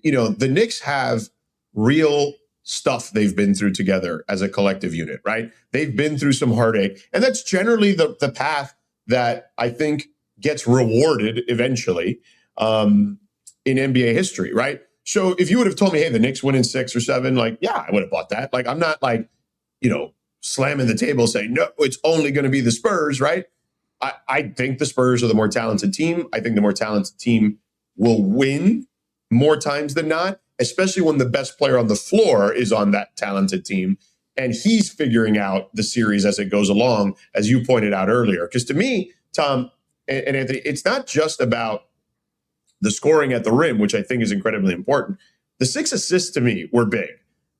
the Knicks have real stuff they've been through together as a collective unit, right? They've been through some heartache. And that's generally the path that I think gets rewarded eventually in NBA history, right? So if you would have told me, hey, the Knicks win in 6 or 7, like, yeah, I would have bought that. Like, I'm not like, slamming the table saying, no, it's only going to be the Spurs, right? I think the Spurs are the more talented team. I think the more talented team will win more times than not, especially when the best player on the floor is on that talented team. And he's figuring out the series as it goes along, as you pointed out earlier. Because to me, Tom and Anthony, it's not just about the scoring at the rim, which I think is incredibly important. The 6 assists to me were big.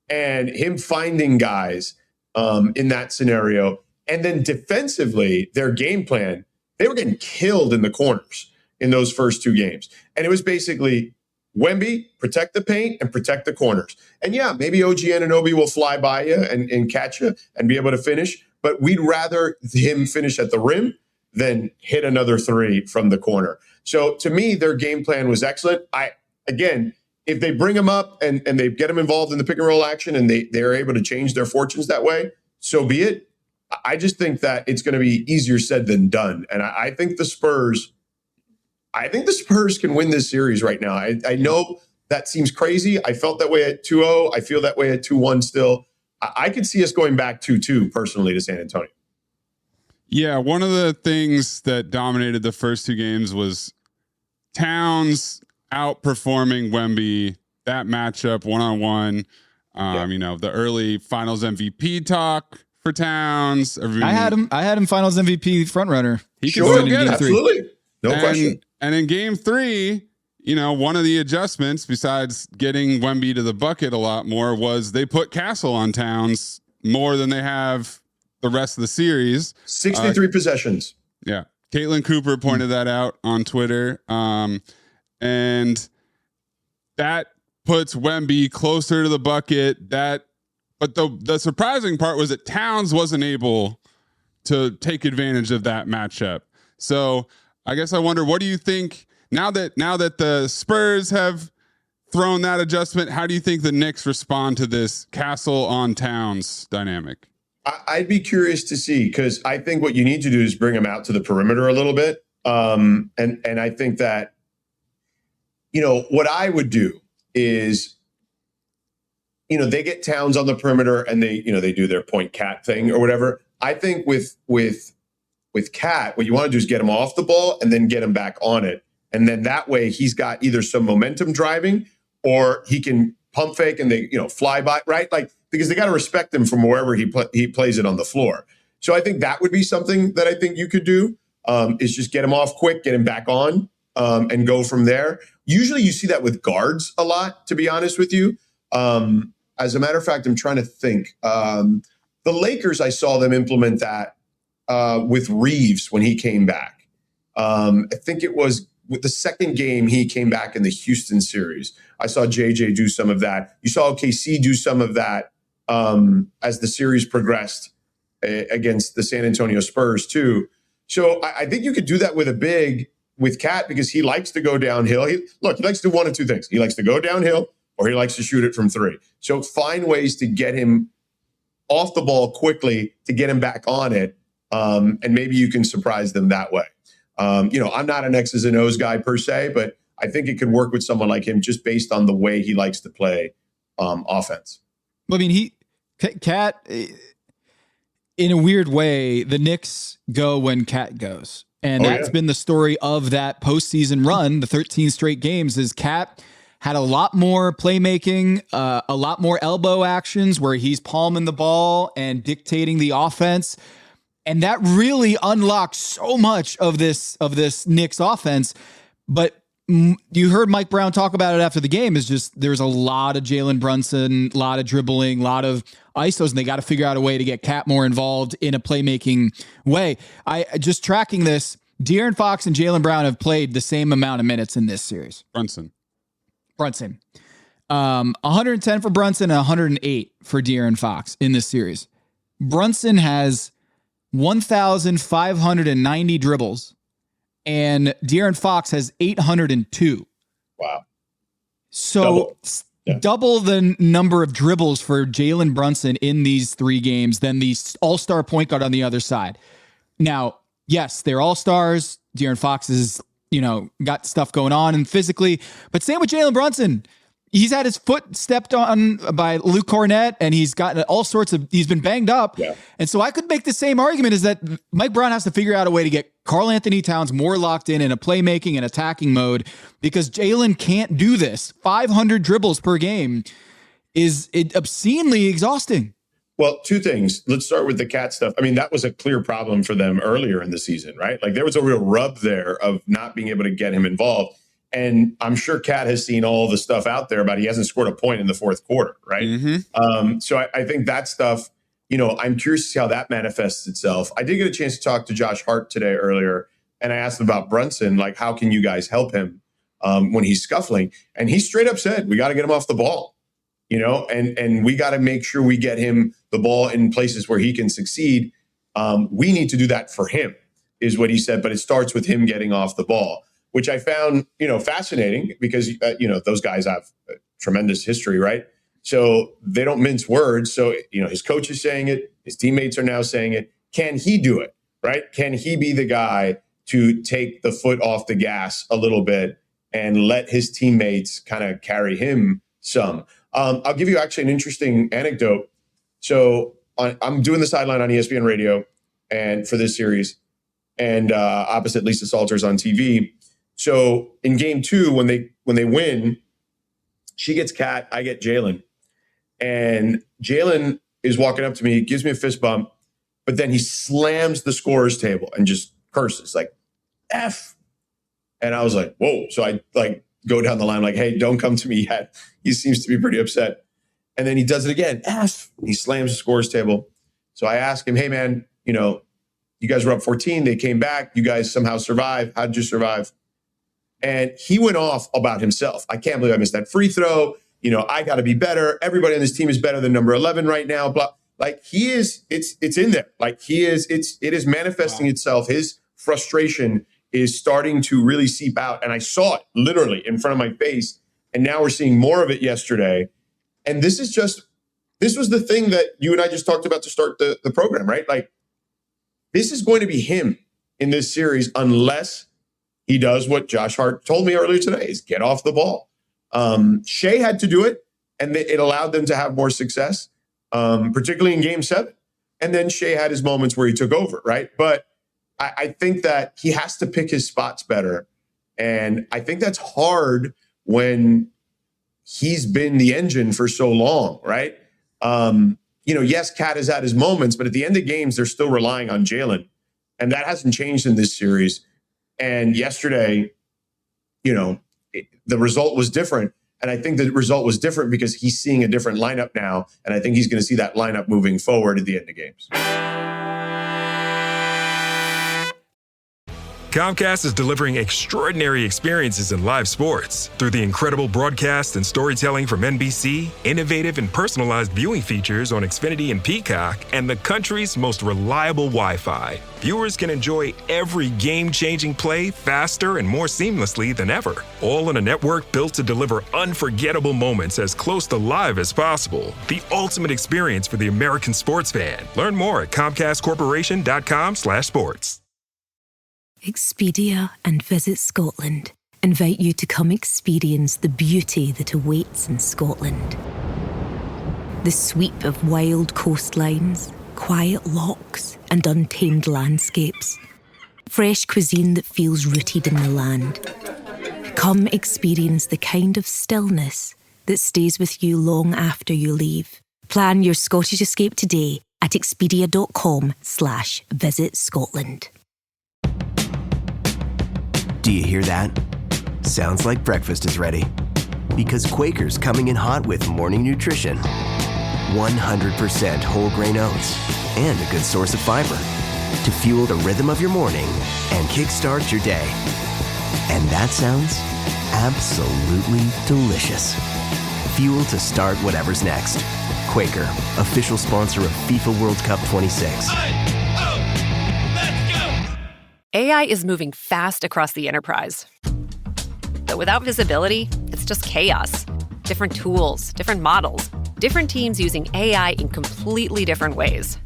And him finding guys in that scenario. And then defensively, their game plan, they were getting killed in the corners in those first 2 games. And it was basically Wemby, protect the paint and protect the corners. And yeah, maybe OG Anunoby will fly by you and catch you and be able to finish. But we'd rather him finish at the rim than hit another 3 from the corner. So to me, their game plan was excellent. Again, if they bring him up and they get him involved in the pick and roll action and they're able to change their fortunes that way, so be it. I just think that it's going to be easier said than done. And I think the Spurs can win this series right now. I know that seems crazy. I felt that way at 2-0. I feel that way at 2-1 still. I could see us going back 2-2 personally to San Antonio. Yeah, one of the things that dominated the first 2 games was Towns outperforming Wemby, that matchup one-on-one. The early finals MVP talk for Towns. I had him finals MVP front runner. He could win in game 3. Absolutely. No question. And in game 3, one of the adjustments besides getting Wemby to the bucket a lot more was they put Castle on Towns more than they have the rest of the series. 63 possessions. Yeah. Caitlin Cooper pointed that out on Twitter. And that puts Wemby closer to the bucket. But the surprising part was that Towns wasn't able to take advantage of that matchup. So I guess I wonder, what do you think now that the Spurs have thrown that adjustment? How do you think the Knicks respond to this Castle on Towns dynamic? I'd be curious to see, because I think what you need to do is bring him out to the perimeter a little bit. And I think that, what I would do is, they get Towns on the perimeter and they do their point cat thing or whatever. I think with Cat, what you want to do is get him off the ball and then get him back on it. And then that way he's got either some momentum driving or he can pump fake and they, fly by, right? Like, because they got to respect him from wherever he plays it on the floor. So I think that would be something that I think you could do, is just get him off quick, get him back on, and go from there. Usually you see that with guards a lot, to be honest with you. As a matter of fact, I'm trying to think. The Lakers, I saw them implement that with Reeves when he came back. I think it was with the second game he came back in the Houston series. I saw JJ do some of that. You saw OKC do some of that as the series progressed against the San Antonio Spurs too. So I think you could do that with a big, with Cat, because he likes to go downhill. He likes to do one of 2 things. He likes to go downhill or he likes to shoot it from 3. So find ways to get him off the ball quickly to get him back on it. And maybe you can surprise them that way. I'm not an X's and O's guy per se, but I think it could work with someone like him just based on the way he likes to play offense. I mean, Cat, in a weird way, the Knicks go when Cat goes. And that's been the story of that postseason run, the 13 straight games, is Cat had a lot more playmaking, a lot more elbow actions where he's palming the ball and dictating the offense. And that really unlocked so much of this Knicks offense. But you heard Mike Brown talk about it after the game, is just there's a lot of Jalen Brunson, a lot of dribbling, a lot of ISOs, and they got to figure out a way to get Cat more involved in a playmaking way. I just tracking this, De'Aaron Fox and Jalen Brown have played the same amount of minutes in this series. Brunson. 110 for Brunson and 108 for De'Aaron Fox in this series. Brunson has 1,590 dribbles, and De'Aaron Fox has 802. Wow. So double the number of dribbles for Jalen Brunson in these 3 games than the all-star point guard on the other side. Now, yes, they're all-stars. De'Aaron Fox is, got stuff going on and physically, but same with Jalen Brunson. He's had his foot stepped on by Luke Cornett, and he's gotten he's been banged up. Yeah. And so I could make the same argument is that Mike Brown has to figure out a way to get Karl Anthony Towns more locked in a playmaking and attacking mode, because Jalen can't do this. 500 dribbles per game is obscenely exhausting. Well, 2 things. Let's start with the Cat stuff. I mean, that was a clear problem for them earlier in the season, right? Like there was a real rub there of not being able to get him involved. And I'm sure Cat has seen all the stuff out there about he hasn't scored a point in the 4th quarter, right? Mm-hmm. So I think that stuff, I'm curious to see how that manifests itself. I did get a chance to talk to Josh Hart today earlier, and I asked him about Brunson, like, how can you guys help him when he's scuffling? And he straight up said, we got to get him off the ball, and we got to make sure we get him the ball in places where he can succeed. We need to do that for him, is what he said, but it starts with him getting off the ball, which I found, fascinating because, those guys have a tremendous history, right? So they don't mince words. So, his coach is saying it. His teammates are now saying it. Can he do it, right? Can he be the guy to take the foot off the gas a little bit and let his teammates kind of carry him some? I'll give you actually an interesting anecdote. So I'm doing the sideline on ESPN radio and for this series, and opposite Lisa Salters on TV. So in game 2, when they win, she gets Cat, I get Jalen. And Jalen is walking up to me, gives me a fist bump, but then he slams the scorer's table and just curses like F. And I was like, whoa. So I go down the line like, hey, don't come to me yet. He seems to be pretty upset. And then he does it again, F. He slams the scorer's table. So I ask him, hey man, you guys were up 14. They came back. You guys somehow survived. How did you survive? And he went off about himself. I can't believe I missed that free throw. I got to be better. Everybody on this team is better than number 11 right now. Blah. Like he is, it's in there. Like it is manifesting itself. His frustration is starting to really seep out. And I saw it literally in front of my face. And now we're seeing more of it yesterday. And this was the thing that you and I just talked about to start the program, right? Like this is going to be him in this series unless he does what Josh Hart told me earlier today, is get off the ball. Shea had to do it, and it allowed them to have more success, particularly in game 7. And then Shea had his moments where he took over, right? But I think that he has to pick his spots better. And I think that's hard when he's been the engine for so long, right? Yes, Cat has had his moments, but at the end of games, they're still relying on Jalen. And that hasn't changed in this series. And yesterday, the result was different. And I think the result was different because he's seeing a different lineup now. And I think he's going to see that lineup moving forward at the end of games. Comcast is delivering extraordinary experiences in live sports. Through the incredible broadcast and storytelling from NBC, innovative and personalized viewing features on Xfinity and Peacock, and the country's most reliable Wi-Fi, viewers can enjoy every game-changing play faster and more seamlessly than ever. All on a network built to deliver unforgettable moments as close to live as possible. The ultimate experience for the American sports fan. Learn more at ComcastCorporation.com/sports. Expedia and Visit Scotland invite you to come experience the beauty that awaits in Scotland. The sweep of wild coastlines, quiet lochs, and untamed landscapes. Fresh cuisine that feels rooted in the land. Come experience the kind of stillness that stays with you long after you leave. Plan your Scottish escape today at expedia.com/Visit Scotland. Do you hear that? Sounds like breakfast is ready. Because Quaker's coming in hot with morning nutrition. 100% whole grain oats and a good source of fiber to fuel the rhythm of your morning and kickstart your day. And that sounds absolutely delicious. Fuel to start whatever's next. Quaker, official sponsor of FIFA World Cup 26. AI is moving fast across the enterprise. But without visibility, it's just chaos. different tools, different models, different teams using AI in completely different ways.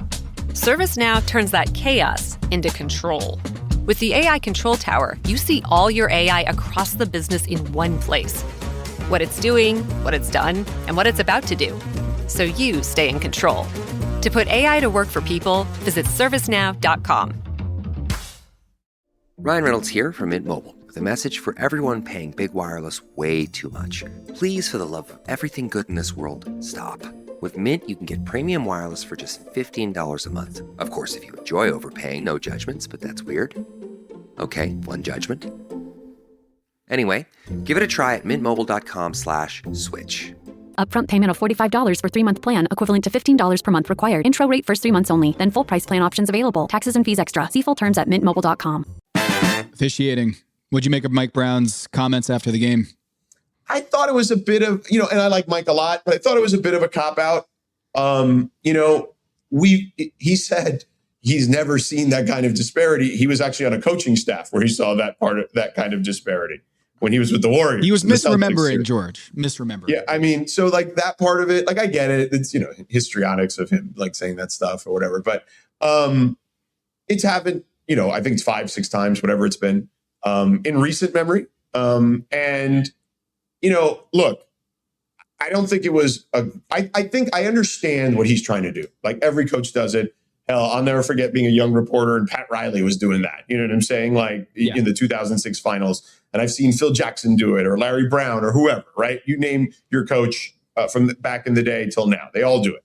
ServiceNow turns that chaos into control. With the AI Control Tower, you see all your AI across the business in one place. What it's doing, what it's done, and what it's about to do. So you stay in control. To put AI to work for people, visit servicenow.com. Ryan Reynolds here from Mint Mobile with a message for everyone paying big wireless way too much. Please, for the love of everything good in this world, stop. With Mint, you can get premium wireless for just $15 a month. Of course, if you enjoy overpaying, no judgments, but that's weird. Okay, one judgment. Anyway, give it a try at mintmobile.com/switch. Upfront payment of $45 for 3-month plan, equivalent to $15 per month required. Intro rate first 3 months only, then full price plan options available. Taxes and fees extra. See full terms at mintmobile.com. Officiating. What'd you make of Mike Brown's comments after the game? I thought it was a bit of, and I like Mike a lot, but I thought it was a bit of a cop-out. He said he's never seen that kind of disparity. He was actually on a coaching staff where he saw that kind of disparity when he was with the Warriors. He was misremembering, George. Misremembering. Yeah, I mean, so like that part of it, like I get it. It's, histrionics of him like saying that stuff or whatever. But it's happened, I think it's 5-6 times, whatever it's been, in recent memory. Look, I don't think it was I think I understand what he's trying to do. Like every coach does it. Hell, I'll never forget being a young reporter and Pat Riley was doing that. You know what I'm saying? Like in the 2006 finals. And I've seen Phil Jackson do it or Larry Brown or whoever, right? You name your coach from back in the day till now. They all do it.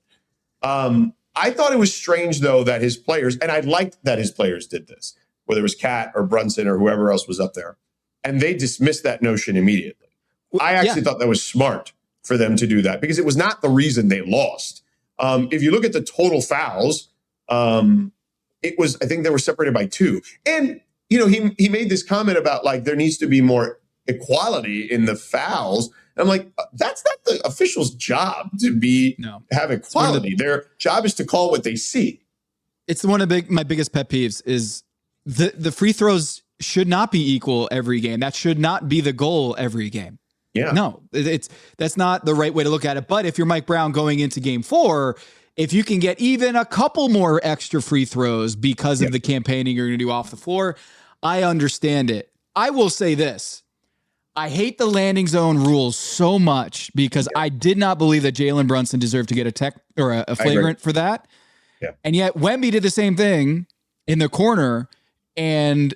I thought it was strange, though, that his players, and I liked that his players did this, whether it was Cat or Brunson or whoever else was up there. And they dismissed that notion immediately. I actually thought that was smart for them to do that because it was not the reason they lost. If you look at the total fouls, it was, I think they were separated by 2. And, he made this comment about like, there needs to be more equality in the fouls. And I'm like, that's not the official's job to have equality. Their job is to call what they see. It's one of my biggest pet peeves is the free throws should not be equal every game. That should not be the goal every game. Yeah. No, that's not the right way to look at it. But if you're Mike Brown going into game 4, if you can get even a couple more extra free throws because of the campaigning you're going to do off the floor, I understand it. I will say this. I hate the landing zone rules so much because I did not believe that Jalen Brunson deserved to get a tech or a flagrant for that. Yeah. And yet Wemby did the same thing in the corner and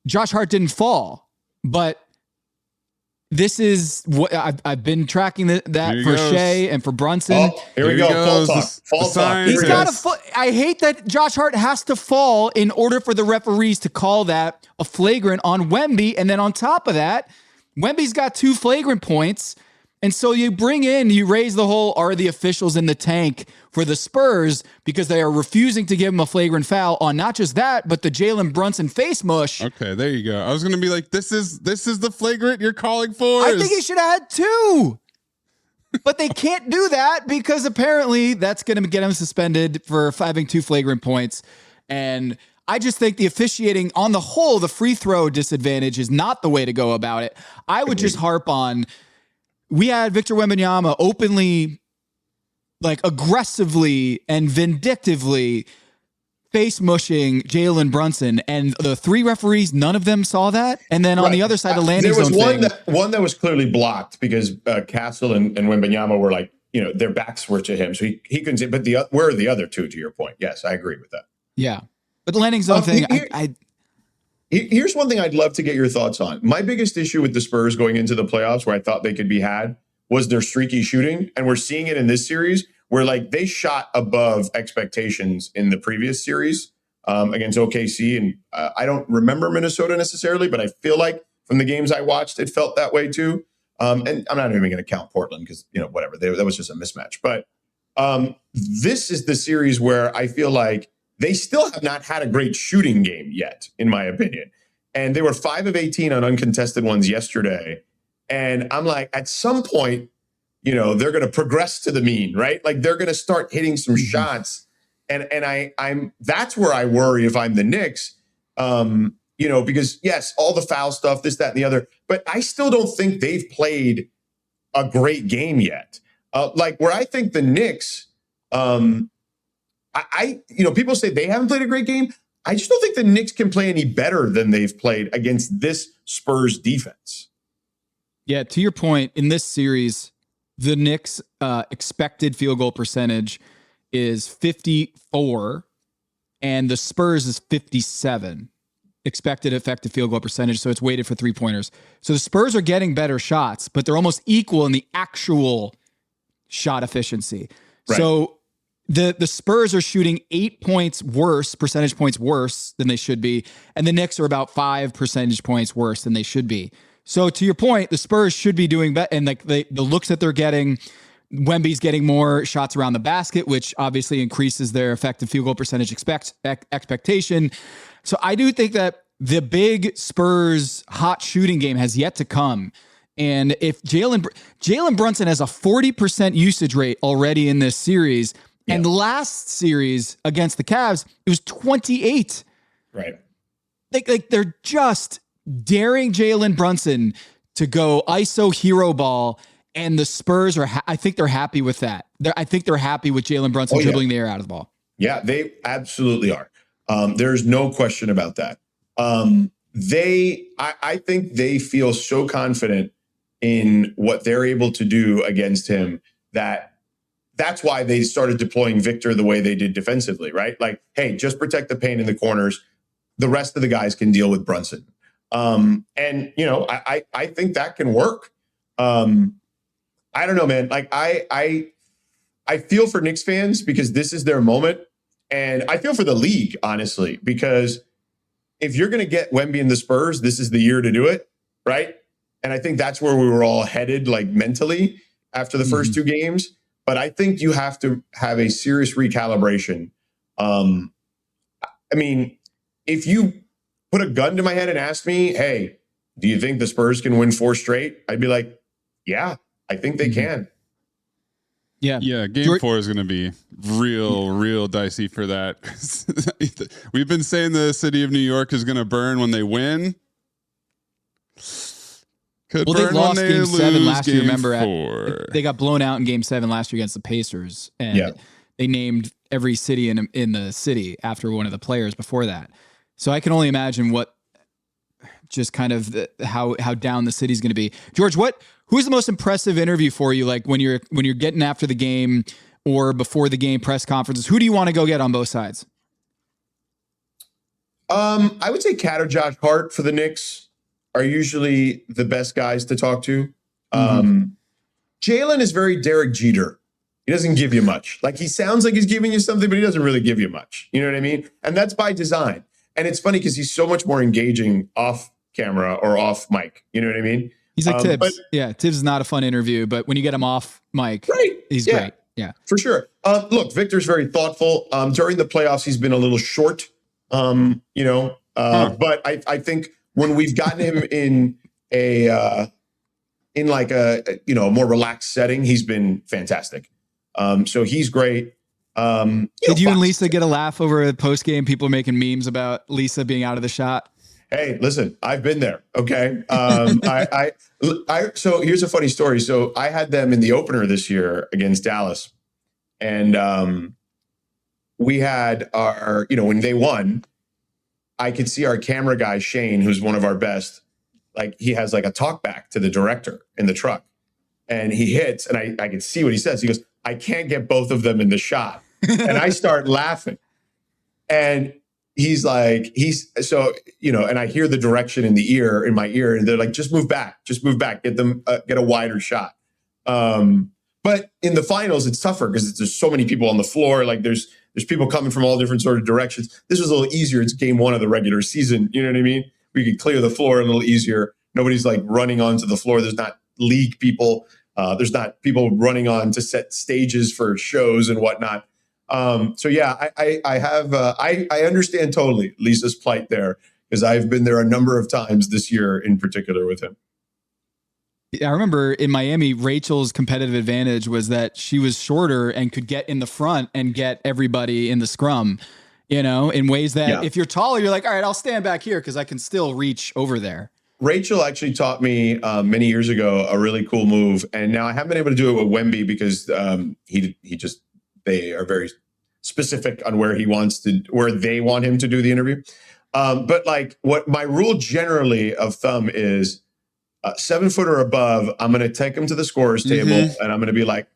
Josh Hart didn't fall. But this is what I've been tracking that for Shea and for Brunson. Oh, here we go. Fall talk. He's got a foot. I hate that Josh Hart has to fall in order for the referees to call that a flagrant on Wemby. And then on top of that, Wemby's got 2 flagrant points. And so you raise the whole, are the officials in the tank for the Spurs because they are refusing to give him a flagrant foul on not just that, but the Jalen Brunson face mush. Okay, there you go. I was going to be like, this is the flagrant you're calling for? I think he should have had 2. But they can't do that because apparently that's going to get him suspended for having 2 flagrant points. And I just think the officiating on the whole, the free throw disadvantage is not the way to go about it. I would just harp on, we had Victor Wembanyama openly, like aggressively and vindictively face mushing Jalen Brunson, and the 3 referees, none of them saw that. And then on the other side, the landing zone thing. One that was clearly blocked because Castle and Wembanyama were like, their backs were to him, so he couldn't see. But where are the other 2? To your point, yes, I agree with that. Yeah, but the landing zone thing, Here's one thing I'd love to get your thoughts on. My biggest issue with the Spurs going into the playoffs, where I thought they could be had, was their streaky shooting. And we're seeing it in this series where like they shot above expectations in the previous series against OKC. And I don't remember Minnesota necessarily, but I feel like from the games I watched, it felt that way too. And I'm not even going to count Portland because, whatever, that was just a mismatch. But this is the series where I feel like they still have not had a great shooting game yet, in my opinion. And they were 5 of 18 on uncontested ones yesterday. And I'm like, at some point, they're going to progress to the mean, right? Like they're going to start hitting some shots. And I'm that's where I worry if I'm the Knicks, because yes, all the foul stuff, this, that, and the other, but I still don't think they've played a great game yet. Like where I think the Knicks, people say they haven't played a great game. I just don't think the Knicks can play any better than they've played against this Spurs defense. Yeah, to your point, in this series, the Knicks' expected field goal percentage is 54, and the Spurs is 57. Expected effective field goal percentage, so it's weighted for three-pointers. So the Spurs are getting better shots, but they're almost equal in the actual shot efficiency. Right. So the Spurs are shooting 8 points worse, percentage points worse than they should be, and the Knicks are about 5 percentage points worse than they should be. So to your point, the Spurs should be doing better, and like the looks that they're getting, Wemby's getting more shots around the basket, which obviously increases their effective field goal percentage expectation. So I do think that the big Spurs hot shooting game has yet to come. And if Jalen Brunson has a 40% usage rate already in this series, and last series against the Cavs, it was 28. Right. Like they're just daring Jalen Brunson to go ISO hero ball, and the Spurs are, I think they're happy with that. I think they're happy with Jalen Brunson dribbling the air out of the ball. Yeah, they absolutely are. There's no question about that. I think they feel so confident in what they're able to do against him that's why they started deploying Victor the way they did defensively, right? Like, hey, just protect the paint in the corners. The rest of the guys can deal with Brunson. I think that can work. I don't know, man. Like I feel for Knicks fans because this is their moment. And I feel for the league, honestly, because if you're going to get Wemby in the Spurs, this is the year to do it, right? And I think that's where we were all headed, like mentally, after the first two games. But I think you have to have a serious recalibration. I mean, if you put a gun to my head and ask me, hey, do you think the Spurs can win 4 straight? I'd be like, yeah, I think they can. Yeah. Yeah. Game 4 is going to be real dicey for that. We've been saying the city of New York is going to burn when they win. They lost game 7 last year. Remember, they got blown out in game 7 last year against the Pacers, and they named every city in the city after one of the players before that. So I can only imagine what, just kind of how down the city's going to be. George, who's the most impressive interview for you? Like when you're getting after the game or before the game press conferences, who do you want to go get on both sides? I would say Cat or Josh Hart for the Knicks are usually the best guys to talk to. Jalen is very Derek Jeter. He doesn't give you much. Like he sounds like he's giving you something, but he doesn't really give you much. You know what I mean? And that's by design. And it's funny because he's so much more engaging off camera or off mic. You know what I mean? He's like Tibbs. Tibbs is not a fun interview, but when you get him off mic, he's great. Yeah, for sure. Look, Victor's very thoughtful. During the playoffs, he's been a little short, but I think when we've gotten him in a more relaxed setting, he's been fantastic. So he's great. Did you and Lisa get a laugh over a post game? People are making memes about Lisa being out of the shot. Hey, listen, I've been there. Okay. So here's a funny story. So I had them in the opener this year against Dallas, and we had our, when they won, I could see our camera guy, Shane, who's one of our best, like he has like a talk back to the director in the truck, and he hits, and I can see what he says. He goes, I can't get both of them in the shot. And I start laughing, and he's like, and I hear the direction in my ear, and they're like, just move back, get them, get a wider shot. But in the finals, it's tougher because there's so many people on the floor. Like there's people coming from all different sort of directions. This was a little easier. It's game 1 of the regular season. You know what I mean? We could clear the floor a little easier. Nobody's like running onto the floor. There's not league people. There's not people running on to set stages for shows and whatnot. I understand totally Lisa's plight there because I've been there a number of times this year in particular with him. I remember in Miami, Rachel's competitive advantage was that she was shorter and could get in the front and get everybody in the scrum, in ways that if you're taller, you're like, all right, I'll stand back here because I can still reach over there. Rachel actually taught me many years ago a really cool move, and now I haven't been able to do it with Wemby because they are very specific on where they want him to do the interview. But like, what my rule generally of thumb is, 7 foot or above, I'm going to take him to the scorer's table, and I'm going to be like,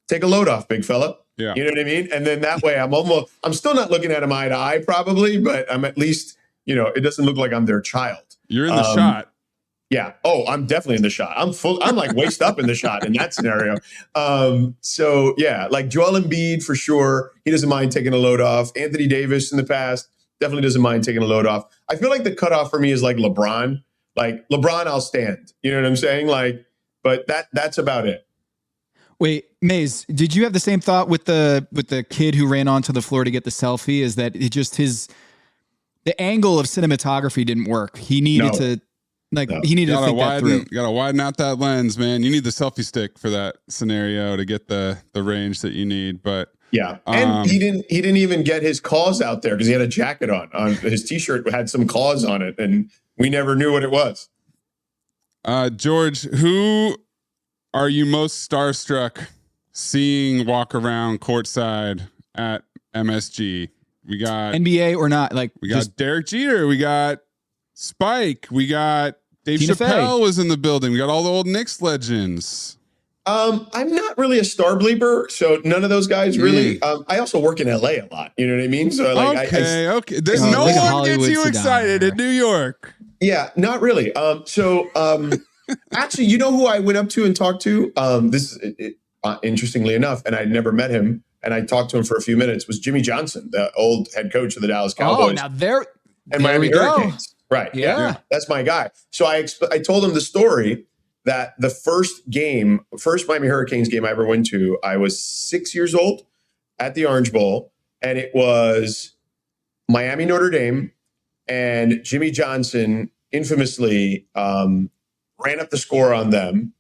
take a load off, big fella. Yeah. You know what I mean? And then that way I'm still not looking at him eye to eye probably, but I'm at least, it doesn't look like I'm their child. You're in the shot. Yeah. Oh, I'm definitely in the shot. I'm like waist up in the shot in that scenario. So yeah, like Joel Embiid for sure. He doesn't mind taking a load off. Anthony Davis in the past definitely doesn't mind taking a load off. I feel like the cutoff for me is like LeBron. Like LeBron, I'll stand. You know what I'm saying? Like, but that's about it. Wait, Maze, did you have the same thought with the kid who ran onto the floor to get the selfie? Is that it just the angle of cinematography didn't work? He needed to he needed to think that through. You gotta widen out that lens, man. You need the selfie stick for that scenario to get the range that you need. But yeah, and he didn't even get his claws out there because he had a jacket on. His t-shirt had some claws on it, and we never knew what it was. George, who are you most starstruck seeing walk around courtside at MSG? We got NBA or not? Like we got Derek Jeter, we got Spike, we got Dave Chappelle was in the building. We got all the old Knicks legends. I'm not really a star bleeper, so none of those guys really. I also work in LA a lot. You know what I mean? So like, okay. There's no one gets you excited in New York. Yeah, not really. Actually, you know who I went up to and talked to? Interestingly enough, and I'd never met him, and I talked to him for a few minutes, was Jimmy Johnson, the old head coach of the Dallas Cowboys. Oh, now there Miami we go. Hurricanes. Right. Yeah. That's my guy. So I told him the story that the first Miami Hurricanes game I ever went to, I was 6 years old at the Orange Bowl, and it was Miami Notre Dame, and Jimmy Johnson infamously ran up the score on them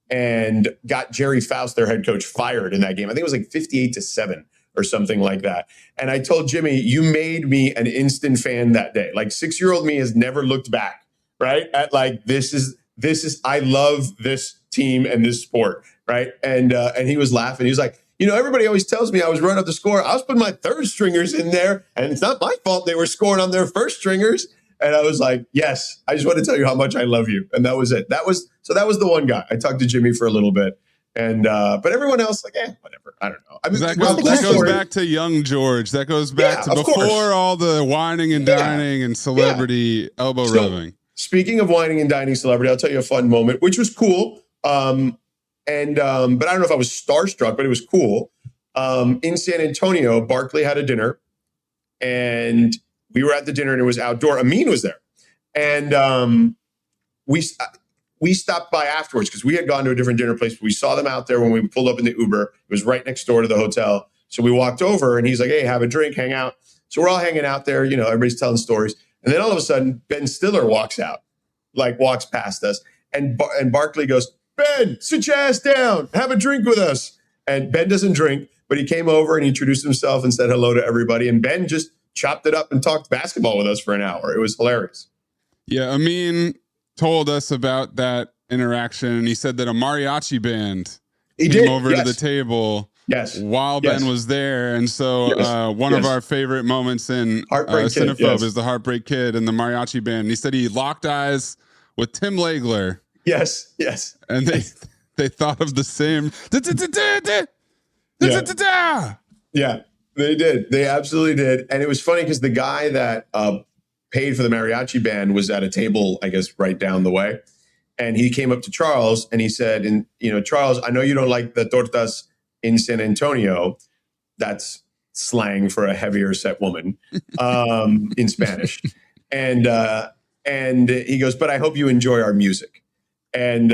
and got Jerry Faust, their head coach, fired in that game. I think it was like 58-7 or something like that. And I told Jimmy, you made me an instant fan that day. Like 6-year-old me has never looked back, right? At like, this is, I love this team and this sport, right? And he was laughing. He was like, everybody always tells me I was running up the score. I was putting my third stringers in there, and it's not my fault they were scoring on their first stringers. And I was like, yes, I just want to tell you how much I love you. And that was it. That was the one guy. I talked to Jimmy for a little bit. And but everyone else, like, whatever. I don't know. I mean, that goes back to young George. That goes back to before all the whining and dining and celebrity elbow rubbing. Speaking of whining and dining celebrity, I'll tell you a fun moment, which was cool. But I don't know if I was starstruck, but it was cool. In San Antonio, Barkley had a dinner, and we were at the dinner, and it was outdoor. Amin was there, and we stopped by afterwards because we had gone to a different dinner place. But we saw them out there when we pulled up in the Uber. It was right next door to the hotel, so we walked over, and he's like, "Hey, have a drink, hang out." So we're all hanging out there. Everybody's telling stories. And then all of a sudden, Ben Stiller walks past us. And Barkley goes, "Ben, sit your ass down. Have a drink with us." And Ben doesn't drink, but he came over and he introduced himself and said hello to everybody. And Ben just chopped it up and talked basketball with us for an hour. It was hilarious. Yeah, Amin told us about that interaction. He said that a mariachi band came over to the table. Yes. While Ben was there. And so one of our favorite moments in Cinephobe is the Heartbreak Kid and the mariachi band. And he said he locked eyes with Tim Legler. Yes. And they thought of the same. Yeah, they did. They absolutely did. And it was funny because the guy that paid for the mariachi band was at a table, I guess, right down the way. And he came up to Charles and he said, Charles, I know you don't like the tortas in San Antonio. That's slang for a heavier set woman in Spanish. And he goes, but I hope you enjoy our music. And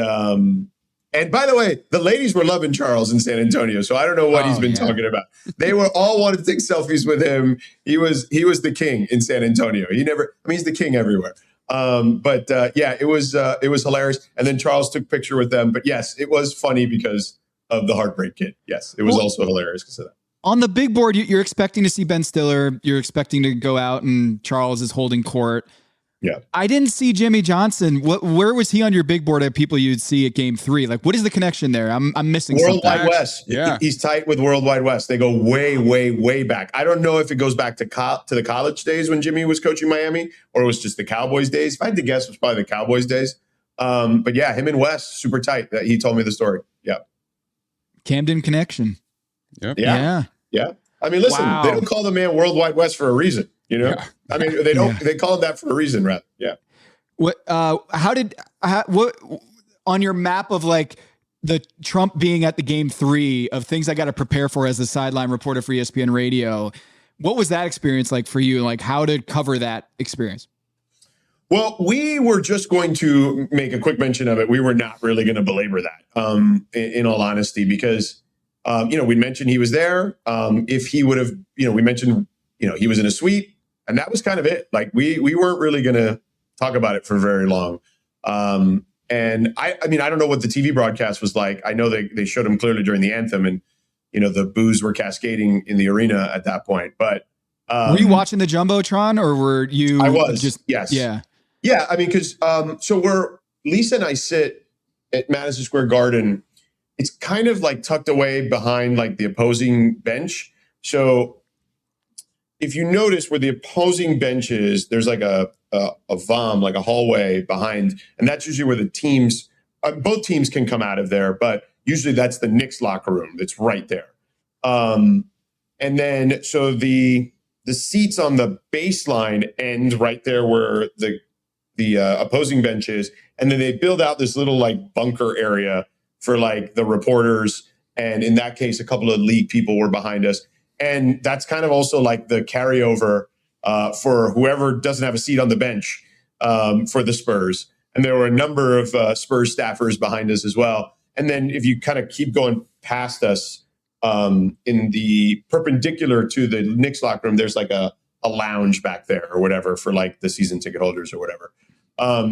by the way, the ladies were loving Charles in San Antonio. So I don't know what he's been talking about. They were all wanted to take selfies with him. He was the king in San Antonio. He's the king everywhere. It was hilarious. And then Charles took a picture with them. But yes, it was funny because of the Heartbreak Kid. Yes, it was also hilarious because of that. On the big board, you're expecting to see Ben Stiller. You're expecting to go out and Charles is holding court. Yeah. I didn't see Jimmy Johnson. Where was he on your big board of people you'd see at Game 3? Like, what is the connection there? I'm missing World something. Wide West. Yeah. He's tight with World Wide West. They go way, way, way back. I don't know if it goes back to the college days when Jimmy was coaching Miami, or it was just the Cowboys days. If I had to guess, it was probably the Cowboys days. But yeah, him and West, super tight. He told me the story. Yeah. Camden connection. Yep. Yeah. I mean, listen, Wow. they don't call the man World Wide West for a reason, you know? Yeah. I mean, they don't. They call him that for a reason, right? Yeah. What on your map of like the Trump being at the Game 3 of things I got to prepare for as a sideline reporter for ESPN Radio? What was that experience like for you? Like, how to cover that experience? Well, we were just going to make a quick mention of it. We were not really going to belabor that, in all honesty, because, we mentioned he was there. If he would have, we mentioned, he was in a suite, and that was kind of it. Like, we weren't really going to talk about it for very long. And I mean, I don't know what the TV broadcast was like. I know they showed him clearly during the anthem, and, the boos were cascading in the arena at that point. But were you watching the Jumbotron, or were you? I was. Just yes. Yeah. Yeah, I mean, because Lisa and I sit at Madison Square Garden. It's kind of like tucked away behind like the opposing bench. So if you notice where the opposing bench is, there's like a vom, like a hallway behind, and that's usually where the teams, both teams can come out of there. But usually that's the Knicks locker room that's right there. And then so the seats on the baseline end right there where the opposing benches, and then they build out this little like bunker area for like the reporters, and in that case a couple of league people were behind us, and that's kind of also like the carryover for whoever doesn't have a seat on the bench for the Spurs, and there were a number of Spurs staffers behind us as well. And then if you kind of keep going past us in the perpendicular to the Knicks locker room, there's like a lounge back there or whatever for like the season ticket holders or whatever.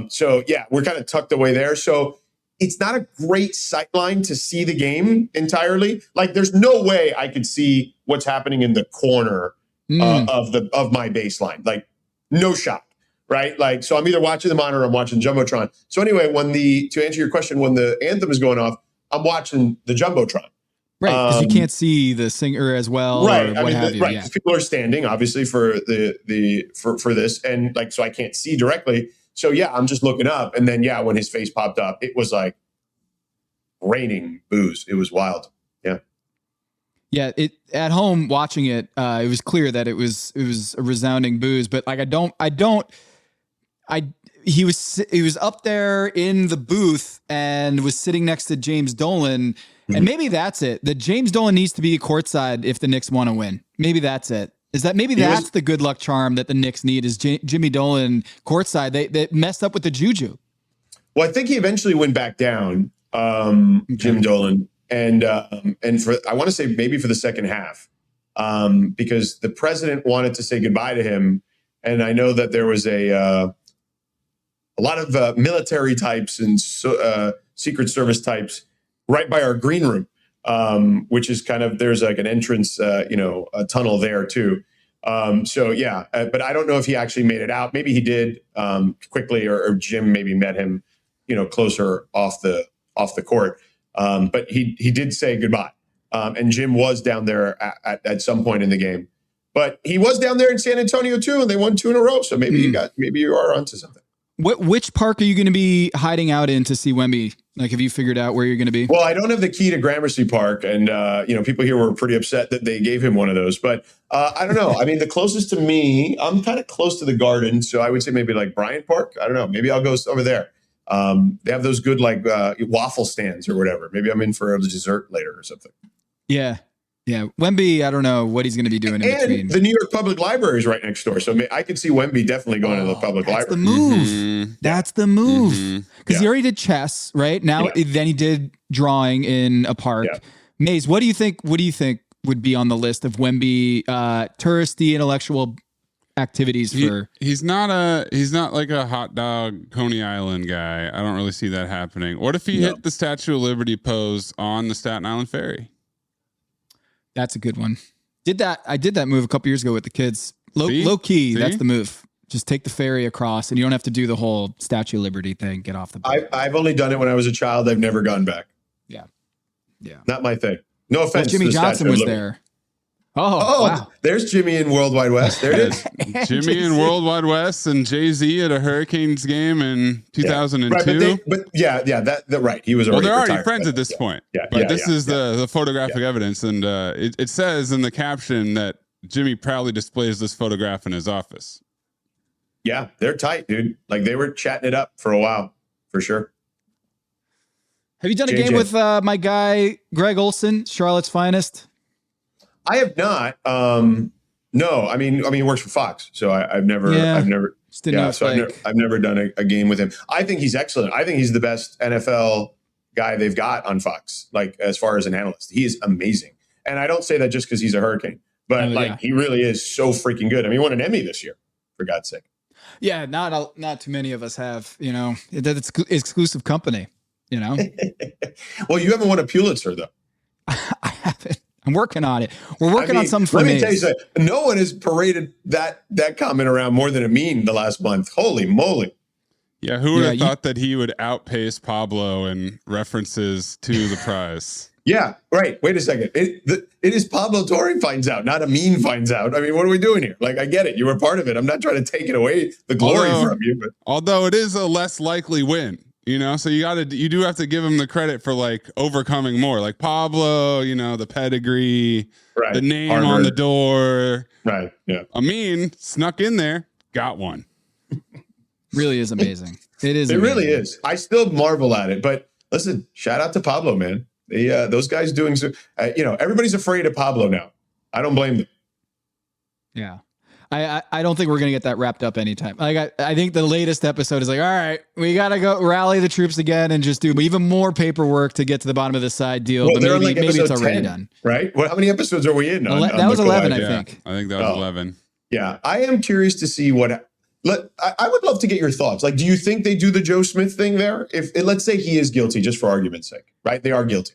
So yeah, we're kind of tucked away there. So it's not a great sight line to see the game entirely. Like there's no way I could see what's happening in the corner of my baseline. Like no shot, right? Like, so I'm either watching the monitor or I'm watching Jumbotron. So anyway, to answer your question, when the anthem is going off, I'm watching the Jumbotron. Right, because you can't see the singer as well, right? Or what have you. Right, yeah. People are standing obviously for for this, and like so I can't see directly. So yeah, I'm just looking up, and then yeah, when his face popped up, it was like raining boos. It was wild. Yeah, yeah. At home watching it, it was clear that it was a resounding boos. But like he was up there in the booth and was sitting next to James Dolan. And maybe that's it. That James Dolan needs to be courtside if the Knicks want to win. Maybe that's it. That's the good luck charm that the Knicks need is Jimmy Dolan courtside. They messed up with the juju. Well, I think he eventually went back down, Jim Dolan, and for I want to say maybe for the second half, because the president wanted to say goodbye to him, and I know that there was a lot of military types and Secret Service types right by our green room, which is kind of, there's like an entrance, a tunnel there too. So yeah, but I don't know if he actually made it out. Maybe he did quickly, or Jim maybe met him, closer off the court. But he did say goodbye. And Jim was down there at some point in the game, but he was down there in San Antonio too, and they won 2 in a row. So maybe you are onto something. Which park are you going to be hiding out in to see Wemby? Like, have you figured out where you're going to be? Well, I don't have the key to Gramercy Park, and people here were pretty upset that they gave him one of those. But I don't know. I mean, the closest to me, I'm kind of close to the Garden, so I would say maybe like Bryant Park. I don't know. Maybe I'll go over there. They have those good like waffle stands or whatever. Maybe I'm in for a dessert later or something. Yeah. Yeah, Wemby, I don't know what he's going to be doing in between. The New York Public Library is right next door, so I could see Wemby definitely going to the public library. That's the move. That's the move. Because he already did chess, right? Now, then he did drawing in a park. Yeah. Maze, what do you think would be on the list of Wemby touristy intellectual activities for? He's not like a hot dog Coney Island guy. I don't really see that happening. What if he hit the Statue of Liberty pose on the Staten Island Ferry? That's a good one. I did that move a couple years ago with the kids. Low key, that's the move. Just take the ferry across, and you don't have to do the whole Statue of Liberty thing. Get off the boat. I've only done it when I was a child. I've never gone back. Yeah. Not my thing. No offense. Jimmy Johnson was there. Oh, wow. There's Jimmy in World Wide West. There it is. Jimmy in World Wide West and Jay-Z at a Hurricanes game in 2002. Right. He was they're already retired, friends at this point. This is the photographic evidence, and it says in the caption that Jimmy proudly displays this photograph in his office. Yeah, they're tight, dude. Like they were chatting it up for a while, for sure. Have you done a game with my guy Greg Olson, Charlotte's Finest? I have not. No, I mean, he works for Fox, so I've never done a game with him. I think he's excellent. I think he's the best NFL guy they've got on Fox. Like as far as an analyst, he is amazing. And I don't say that just because he's a Hurricane, but he really is so freaking good. I mean, he won an Emmy this year, for God's sake. Yeah, not too many of us have. It's exclusive company. Well, you haven't won a Pulitzer though. I haven't. I'm working on it. We're working on something for me. Let me tell you something. No one has paraded that comment around more than Amin the last month. Holy moly. Yeah, who would have thought that he would outpace Pablo in references to the prize? Yeah, right. Wait a second. It is Pablo Torre finds out, not Amin finds out. I mean, what are we doing here? Like, I get it. You were part of it. I'm not trying to take it away, the glory from you. But although it is a less likely win. So you do have to give him the credit for like overcoming more, like Pablo, the pedigree, the name on the door. Right. Yeah. Amin snuck in there, got one. Really is amazing. It is. It amazing. Really is. I still marvel at it, but listen, shout out to Pablo, man. Those guys doing so, everybody's afraid of Pablo now. I don't blame them. Yeah. I don't think we're going to get that wrapped up anytime. Like I think the latest episode is like, all right, we got to go rally the troops again and just do even more paperwork to get to the bottom of the side deal. Well, but maybe it's 10, already done. Right? Well, how many episodes are we in? That was 11, I think. I think that was 11. Yeah. I am curious to see I would love to get your thoughts. Like, do you think they do the Joe Smith thing there? If let's say he is guilty, just for argument's sake, right? They are guilty.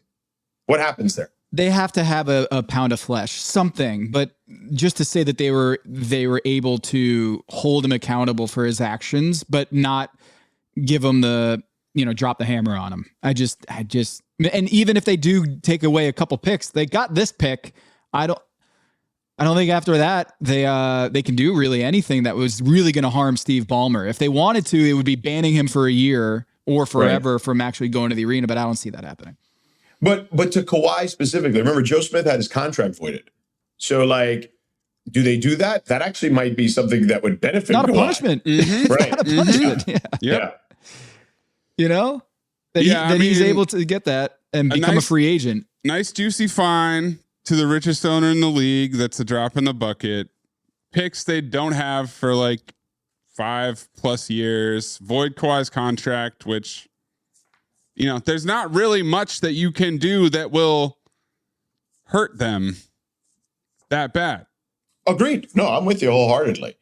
What happens there? They have to have a pound of flesh, something, but just to say that they were able to hold him accountable for his actions, but not give him drop the hammer on him. I just, and even if they do take away a couple picks, they got this pick. I don't think after that they can do really anything that was really going to harm Steve Ballmer. If they wanted to, it would be banning him for a year or forever from actually going to the arena, but I don't see that happening. But to Kawhi specifically, remember Joe Smith had his contract voided. So like, do they do that? That actually might be something that would benefit. Not Kawhi. A punishment. Mm-hmm. Right. Not a punishment. Mm-hmm. Yeah. He's able to get that and become a free agent. Nice juicy fine to the richest owner in the league. That's a drop in the bucket. Picks they don't have for like 5+ years. Void Kawhi's contract, which there's not really much that you can do that will hurt them that bad. Agreed. No, I'm with you wholehearedly.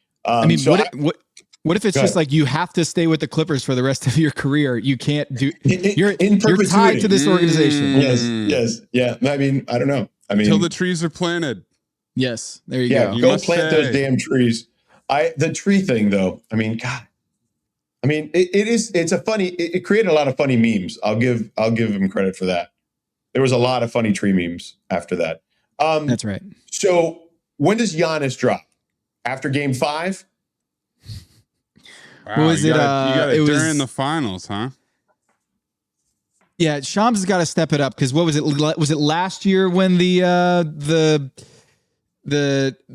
What if it's just like you have to stay with the Clippers for the rest of your career? You can't do. You're tied to this organization. Yes. Yeah. I mean, I don't know. Till the trees are planted. Yes. There you go. Go plant those damn trees. The tree thing, though. I mean, God. I mean, it created a lot of funny memes. I'll give him credit for that. There was a lot of funny tree memes after that. That's right. So when does Giannis drop? After game 5? Wow, was it? You got it during the finals, huh? Yeah, Shams has got to step it up because what was it? Was it last year when the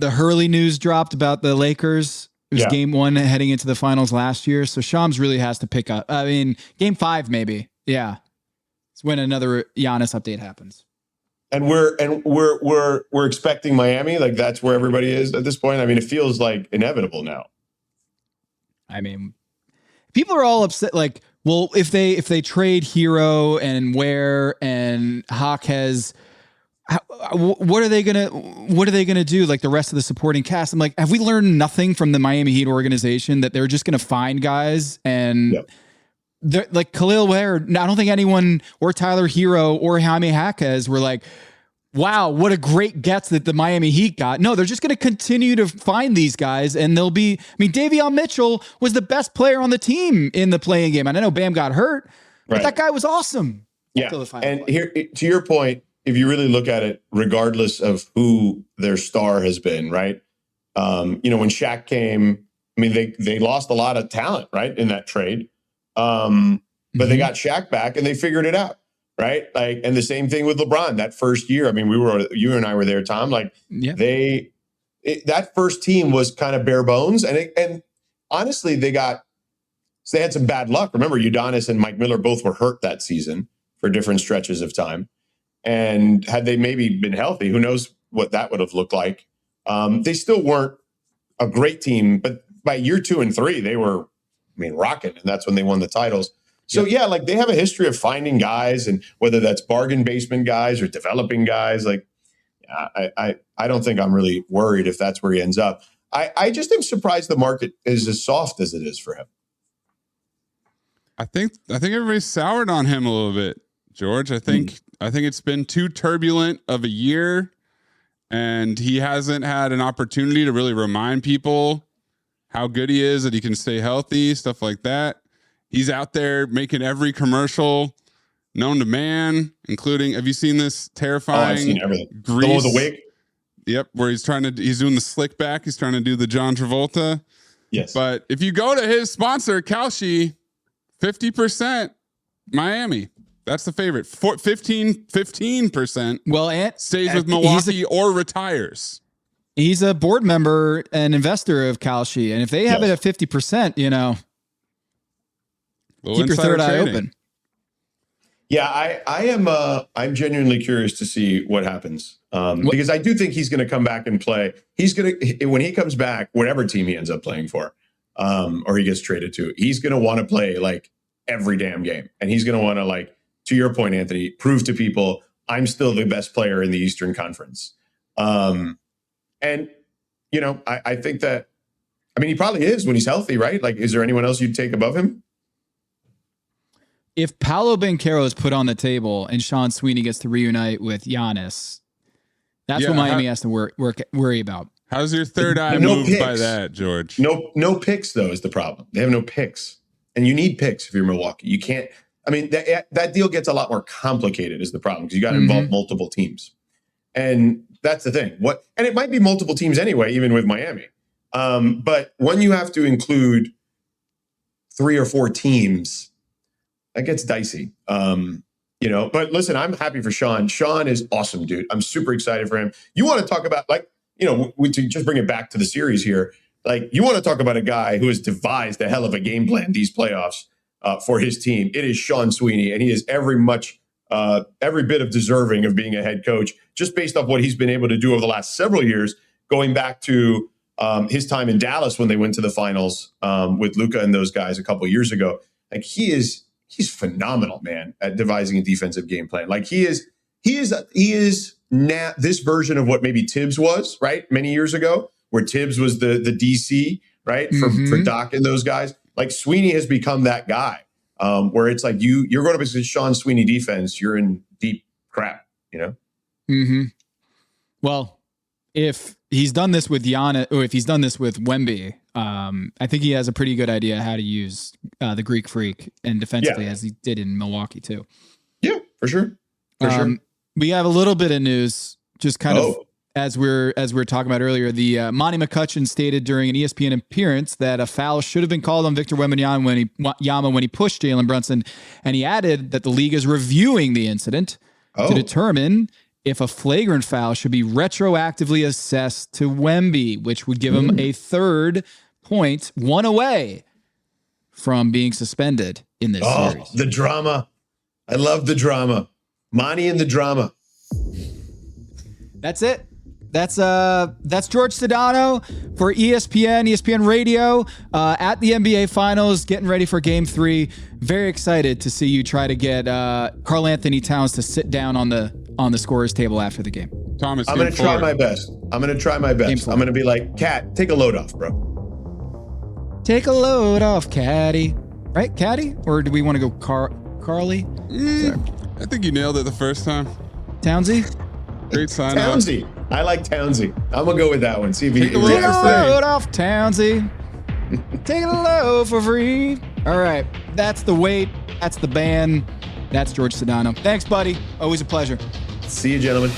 Hurley news dropped about the Lakers? It was game 1 heading into the finals last year. So Shams really has to pick up. I mean, game 5, maybe. Yeah. It's when another Giannis update happens. And we're expecting Miami. Like that's where everybody is at this point. I mean, it feels like inevitable now. I mean, people are all upset. Like, well, if they trade Hero and Ware and Jaquez, what are they gonna do? Like the rest of the supporting cast? I'm like, have we learned nothing from the Miami Heat organization that they're just gonna find guys and they're like Khalil Ware? I don't think anyone or Tyler Hero or Jaime Jaquez were like, wow, what a great gets that the Miami Heat got. No, they're just going to continue to find these guys, and they'll be. I mean, Davion Mitchell was the best player on the team in the playing game. And I know Bam got hurt, but that guy was awesome. Yeah, and here to your point, if you really look at it, regardless of who their star has been, right? When Shaq came, I mean, they lost a lot of talent, right, in that trade, but they got Shaq back and they figured it out. Right. Like, and the same thing with LeBron that first year. I mean, you and I were there, Tom. Like that first team was kind of bare bones. And honestly, they had some bad luck. Remember, Udonis and Mike Miller both were hurt that season for different stretches of time. And had they maybe been healthy, who knows what that would have looked like. They still weren't a great team, but by year 2 and 3, they were, rocking. And that's when they won the titles. So like they have a history of finding guys, and whether that's bargain basement guys or developing guys, like I don't think I'm really worried if that's where he ends up. I just am surprised the market is as soft as it is for him. I think everybody's soured on him a little bit, George. I think it's been too turbulent of a year, and he hasn't had an opportunity to really remind people how good he is, that he can stay healthy, stuff like that. He's out there making every commercial known to man, including, have you seen this terrifying? I've seen everything. Grease? The wig? Yep, where he's doing the slick back. He's trying to do the John Travolta. Yes. But if you go to his sponsor, Kalshi, 50% Miami. That's the favorite. 15%. Well, stays with Milwaukee or retires. He's a board member and investor of Kalshi. And if they have it at 50%, keep your third eye open. Yeah, I am. I'm genuinely curious to see what happens because I do think he's going to come back and play. When he comes back, whatever team he ends up playing for, or he gets traded to, he's going to want to play like every damn game, and he's going to want to, like, to your point, Anthony, prove to people I'm still the best player in the Eastern Conference. And I think that, he probably is when he's healthy, right? Like, is there anyone else you'd take above him? If Paolo Banchero is put on the table and Sean Sweeney gets to reunite with Giannis, that's what Miami has to worry about. How's your third eye moved by that, George? No picks, though, is the problem. They have no picks. And you need picks if you're Milwaukee. You can't. That deal gets a lot more complicated is the problem, because you got to involve multiple teams. And that's the thing. And it might be multiple teams anyway, even with Miami. But when you have to include 3 or 4 teams, that gets dicey. But listen, I'm happy for Sean. Sean is awesome, dude. I'm super excited for him. You want to talk about, to just bring it back to the series here, you want to talk about a guy who has devised a hell of a game plan these playoffs for his team. It is Sean Sweeney, and he is every bit of deserving of being a head coach, just based off what he's been able to do over the last several years, going back to his time in Dallas when they went to the finals with Luka and those guys a couple of years ago. He's phenomenal, man, at devising a defensive game plan. He is now this version of what maybe Tibbs was, right? Many years ago, where Tibbs was the DC, right? For Doc and those guys. Sweeney has become that guy where it's like you're going up against Sean Sweeney defense, you're in deep crap, Well, if he's done this with Giannis, or if he's done this with Wemby, I think he has a pretty good idea how to use the Greek Freak and defensively, as he did in Milwaukee too. Yeah, for sure. We have a little bit of news, just kind of as we're talking about earlier. The Monty McCutcheon stated during an ESPN appearance that a foul should have been called on Victor Wembanyama when he pushed Jalen Brunson, and he added that the league is reviewing the incident to determine if a flagrant foul should be retroactively assessed to Wemby, which would give him a third point, one away from being suspended in this series. The drama. I love the drama. Monty and the drama. That's it. That's Jorge Sedano for ESPN Radio at the NBA Finals, getting ready for Game 3. Very excited to see you try to get Karl Anthony Towns to sit down on the scorer's table after the game. Thomas, I'm going to try my best. I'm going to be like, Cat, take a load off, bro. Take a load off, Caddy. Right, Caddy? Or do we want to go Carly? I think you nailed it the first time. Townsy? Great sign Townsy. I like Townsy. I'm going to go with that one. See if he Take a load off, Townsy. Take a load for free. All right. That's the weight. That's the band. That's Jorge Sedano. Thanks, buddy. Always a pleasure. See you, gentlemen.